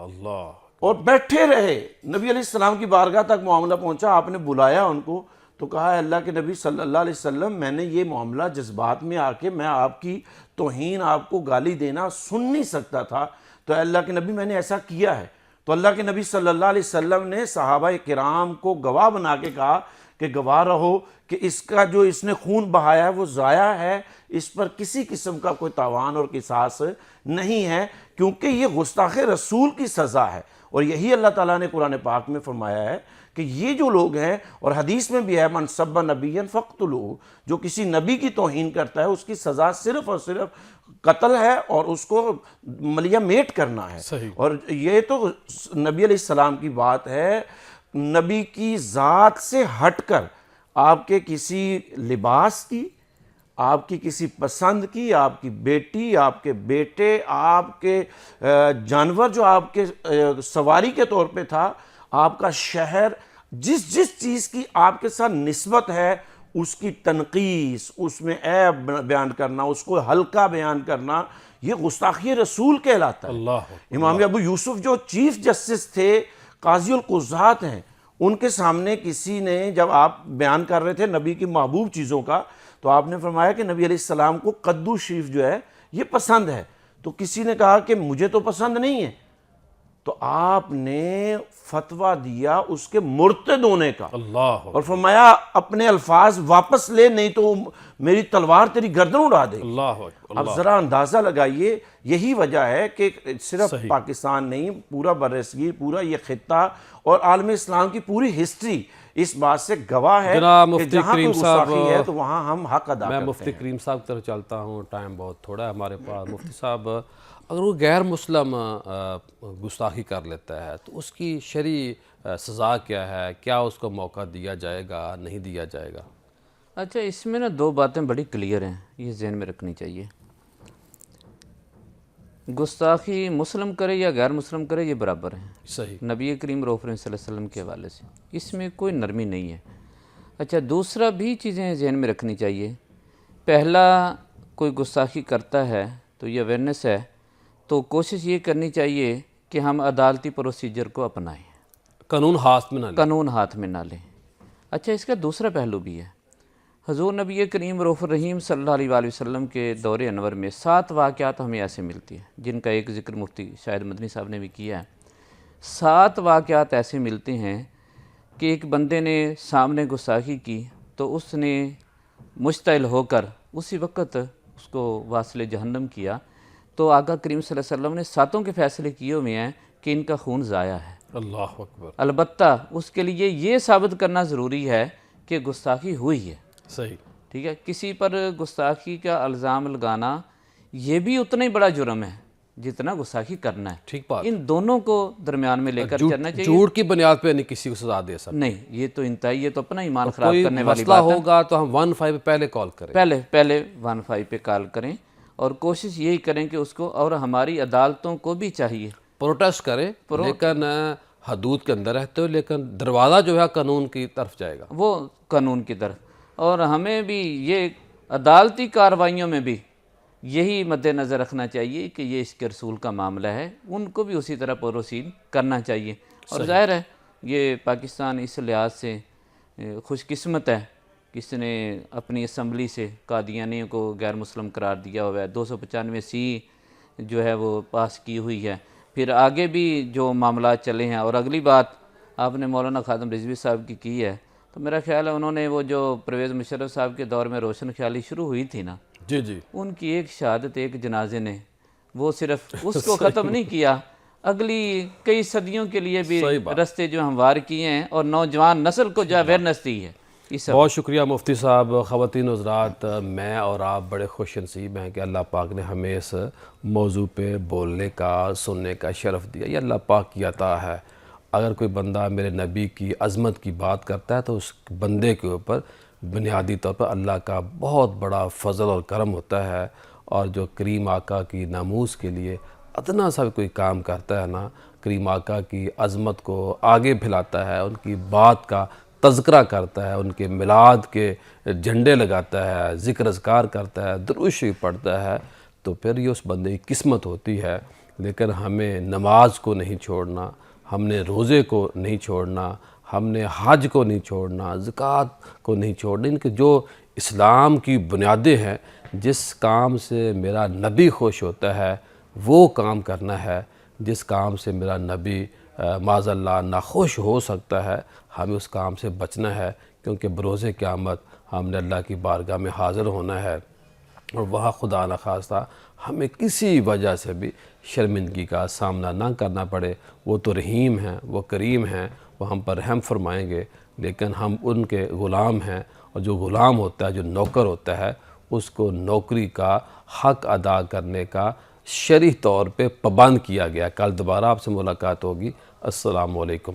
اللہ اور بیٹھے رہے. نبی علیہ السلام کی بارگاہ تک معاملہ پہنچا. آپ نے بلایا ان کو تو کہا ہے اللہ کے نبی صلی اللہ علیہ وسلم میں نے یہ معاملہ جذبات میں آ کے میں آپ کی توہین آپ کو گالی دینا سن نہیں سکتا تھا, تو اللہ کے نبی میں نے ایسا کیا ہے. تو اللہ کے نبی صلی اللہ علیہ وسلم نے صحابہ کرام کو گواہ بنا کے کہا کہ گواہ رہو کہ اس کا جو اس نے خون بہایا ہے وہ ضائع ہے, اس پر کسی قسم کا کوئی تاوان اور قصاص نہیں ہے, کیونکہ یہ گستاخ رسول کی سزا ہے. اور یہی اللہ تعالیٰ نے قرآن پاک میں فرمایا ہے کہ یہ جو لوگ ہیں, اور حدیث میں بھی ہے من سب نبیا فاقتلوہ, جو کسی نبی کی توہین کرتا ہے اس کی سزا صرف اور صرف قتل ہے اور اس کو ملیہ میٹ کرنا ہے. صحیح. اور یہ تو نبی علیہ السلام کی بات ہے. نبی کی ذات سے ہٹ کر آپ کے کسی لباس کی, آپ کی کسی پسند کی, آپ کی بیٹی, آپ کے بیٹے, آپ کے جانور جو آپ کے سواری کے طور پہ تھا, آپ کا شہر, جس چیز کی آپ کے ساتھ نسبت ہے اس کی تنقیص, اس میں عیب بیان کرنا, اس کو ہلکا بیان کرنا, یہ گستاخی رسول کہلاتا ہے. اللہ امام ابو یوسف جو چیف جسٹس تھے, قاضی القضات ہیں, ان کے سامنے کسی نے جب آپ بیان کر رہے تھے نبی کی محبوب چیزوں کا, تو آپ نے فرمایا کہ نبی علیہ السلام کو قدو شریف جو ہے یہ پسند ہے. تو کسی نے کہا کہ مجھے تو پسند نہیں ہے, تو آپ نے فتویٰ دیا اس کے مرتد ہونے کا, اللہ اور فرمایا اپنے الفاظ واپس لے نہیں تو میری تلوار تیری گردن اڑا دے. اللہ اب ذرا اندازہ لگائیے, یہی وجہ ہے کہ صرف پاکستان نہیں, پورا برصغیر, پورا یہ خطہ اور عالم اسلام کی پوری ہسٹری اس بات سے گواہ ہے جناب کہ مفتی جہاں کریم کوئی صاحب, گستاخی ہے تو وہاں ہم حق ادا میں کرتے مفتی ہیں. کریم صاحب کی طرف چلتا ہوں, ٹائم بہت تھوڑا ہے ہمارے پاس. مفتی صاحب, اگر وہ غیر مسلم گستاخی کر لیتا ہے تو اس کی شرعی سزا کیا ہے؟ کیا اس کو موقع دیا جائے گا, نہیں دیا جائے گا؟ اچھا, اس میں نا دو باتیں بڑی کلیئر ہیں, یہ ذہن میں رکھنی چاہیے. گستاخی مسلم کرے یا غیر مسلم کرے یہ برابر ہیں. صحیح. نبی کریم رؤوف رحیم صلی اللہ علیہ وسلم کے حوالے سے اس میں کوئی نرمی نہیں ہے. اچھا, دوسرا بھی چیزیں ذہن میں رکھنی چاہیے. پہلا, کوئی گستاخی کرتا ہے تو یہ اویئرنیس ہے, تو کوشش یہ کرنی چاہیے کہ ہم عدالتی پروسیجر کو اپنائیں, قانون ہاتھ میں نہ لیں. قانون ہاتھ میں نہ لیں. اچھا, اس کا دوسرا پہلو بھی ہے. حضور نبی کریم رؤوف الرحیم صلی اللہ علیہ وآلہ وسلم کے دور انور میں 7 واقعات ہمیں ایسے ملتی ہیں, جن کا ایک ذکر مفتی شاہد مدنی صاحب نے بھی کیا ہے. 7 واقعات ایسے ملتے ہیں کہ ایک بندے نے سامنے گستاخی کی تو اس نے مشتعل ہو کر اسی وقت اس کو واصل جہنم کیا, تو آقا کریم صلی اللہ علیہ وسلم نے 7 کے فیصلے کیے ہوئے ہیں کہ ان کا خون ضائع ہے. اللہ اکبر. البتہ اس کے لیے یہ ثابت کرنا ضروری ہے کہ گستاخی ہوئی ہے. صحیح. ٹھیک ہے, کسی پر گستاخی کا الزام لگانا یہ بھی اتنا ہی بڑا جرم ہے جتنا گستاخی کرنا ہے. ٹھیک بات. ان دونوں کو درمیان میں لے کر چلنا چاہیے. جھوٹ کی بنیاد پہ نہیں کسی کو سزا دے سکتے. نہیں, یہ تو انتہائی, یہ تو اپنا ایمان خراب کوئی کرنے والی مسئلہ بات ہے. ہوگا تو ہم 15 پہ پہلے کال کریں. پہلے 15 پہ کال کریں, اور کوشش یہی کریں کہ اس کو, اور ہماری عدالتوں کو بھی چاہیے پروٹیسٹ کریں, لیکن حدود کے اندر رہتے ہو, لیکن دروازہ جو ہے قانون کی طرف جائے گا, وہ قانون کی طرف. اور ہمیں بھی یہ عدالتی کارروائیوں میں بھی یہی مد نظر رکھنا چاہیے کہ یہ اس کے رسول کا معاملہ ہے, ان کو بھی اسی طرح پروسیڈ کرنا چاہیے. اور ظاہر ہے یہ پاکستان اس لحاظ سے خوش قسمت ہے کہ اس نے اپنی اسمبلی سے قادیانیوں کو غیر مسلم قرار دیا ہوا ہے. 295C جو ہے وہ پاس کی ہوئی ہے. پھر آگے بھی جو معاملات چلے ہیں. اور اگلی بات آپ نے مولانا خادم رضوی صاحب کی ہے, تو میرا خیال ہے انہوں نے وہ جو پرویز مشرف صاحب کے دور میں روشن خیالی شروع ہوئی تھی نا, جی جی, ان کی ایک شہادت ایک جنازے نے وہ صرف اس کو ختم نہیں کیا, اگلی کئی صدیوں کے لیے بھی رستے جو ہموار کیے ہیں اور نوجوان نسل کو جو اویئرنیس دی ہے. بہت شکریہ مفتی صاحب. خواتین و حضرات, میں اور آپ بڑے خوش نصیب ہیں کہ اللہ پاک نے ہمیں اس موضوع پہ بولنے کا, سننے کا شرف دیا. یہ اللہ پاک کی عطا ہے. اگر کوئی بندہ میرے نبی کی عظمت کی بات کرتا ہے تو اس بندے کے اوپر بنیادی طور پر اللہ کا بہت بڑا فضل اور کرم ہوتا ہے. اور جو کریم آقا کی ناموس کے لیے اتنا سا کوئی کام کرتا ہے نا, کریم آقا کی عظمت کو آگے پھیلاتا ہے, ان کی بات کا تذکرہ کرتا ہے, ان کے میلاد کے جھنڈے لگاتا ہے, ذکر اذکار کرتا ہے, درود شریف پڑھتا ہے, تو پھر یہ اس بندے کی قسمت ہوتی ہے. لیکن ہمیں نماز کو نہیں چھوڑنا، ہم نے روزے کو نہیں چھوڑنا، ہم نے حج کو نہیں چھوڑنا، زکوٰۃ کو نہیں چھوڑنا. ان کے جو اسلام کی بنیادیں ہیں، جس کام سے میرا نبی خوش ہوتا ہے وہ کام کرنا ہے. جس کام سے میرا نبی معاذ اللہ ناخوش ہو سکتا ہے، ہمیں اس کام سے بچنا ہے، کیونکہ بروز قیامت ہم نے اللہ کی بارگاہ میں حاضر ہونا ہے، اور وہاں خدا نخواستہ ہمیں کسی وجہ سے بھی شرمندگی کا سامنا نہ کرنا پڑے. وہ تو رحیم ہیں، وہ کریم ہیں، وہ ہم پر رحم فرمائیں گے، لیکن ہم ان کے غلام ہیں، اور جو غلام ہوتا ہے، جو نوکر ہوتا ہے، اس کو نوکری کا حق ادا کرنے کا شرعی طور پہ پابند کیا گیا. کل دوبارہ آپ سے ملاقات ہوگی. السلام علیکم.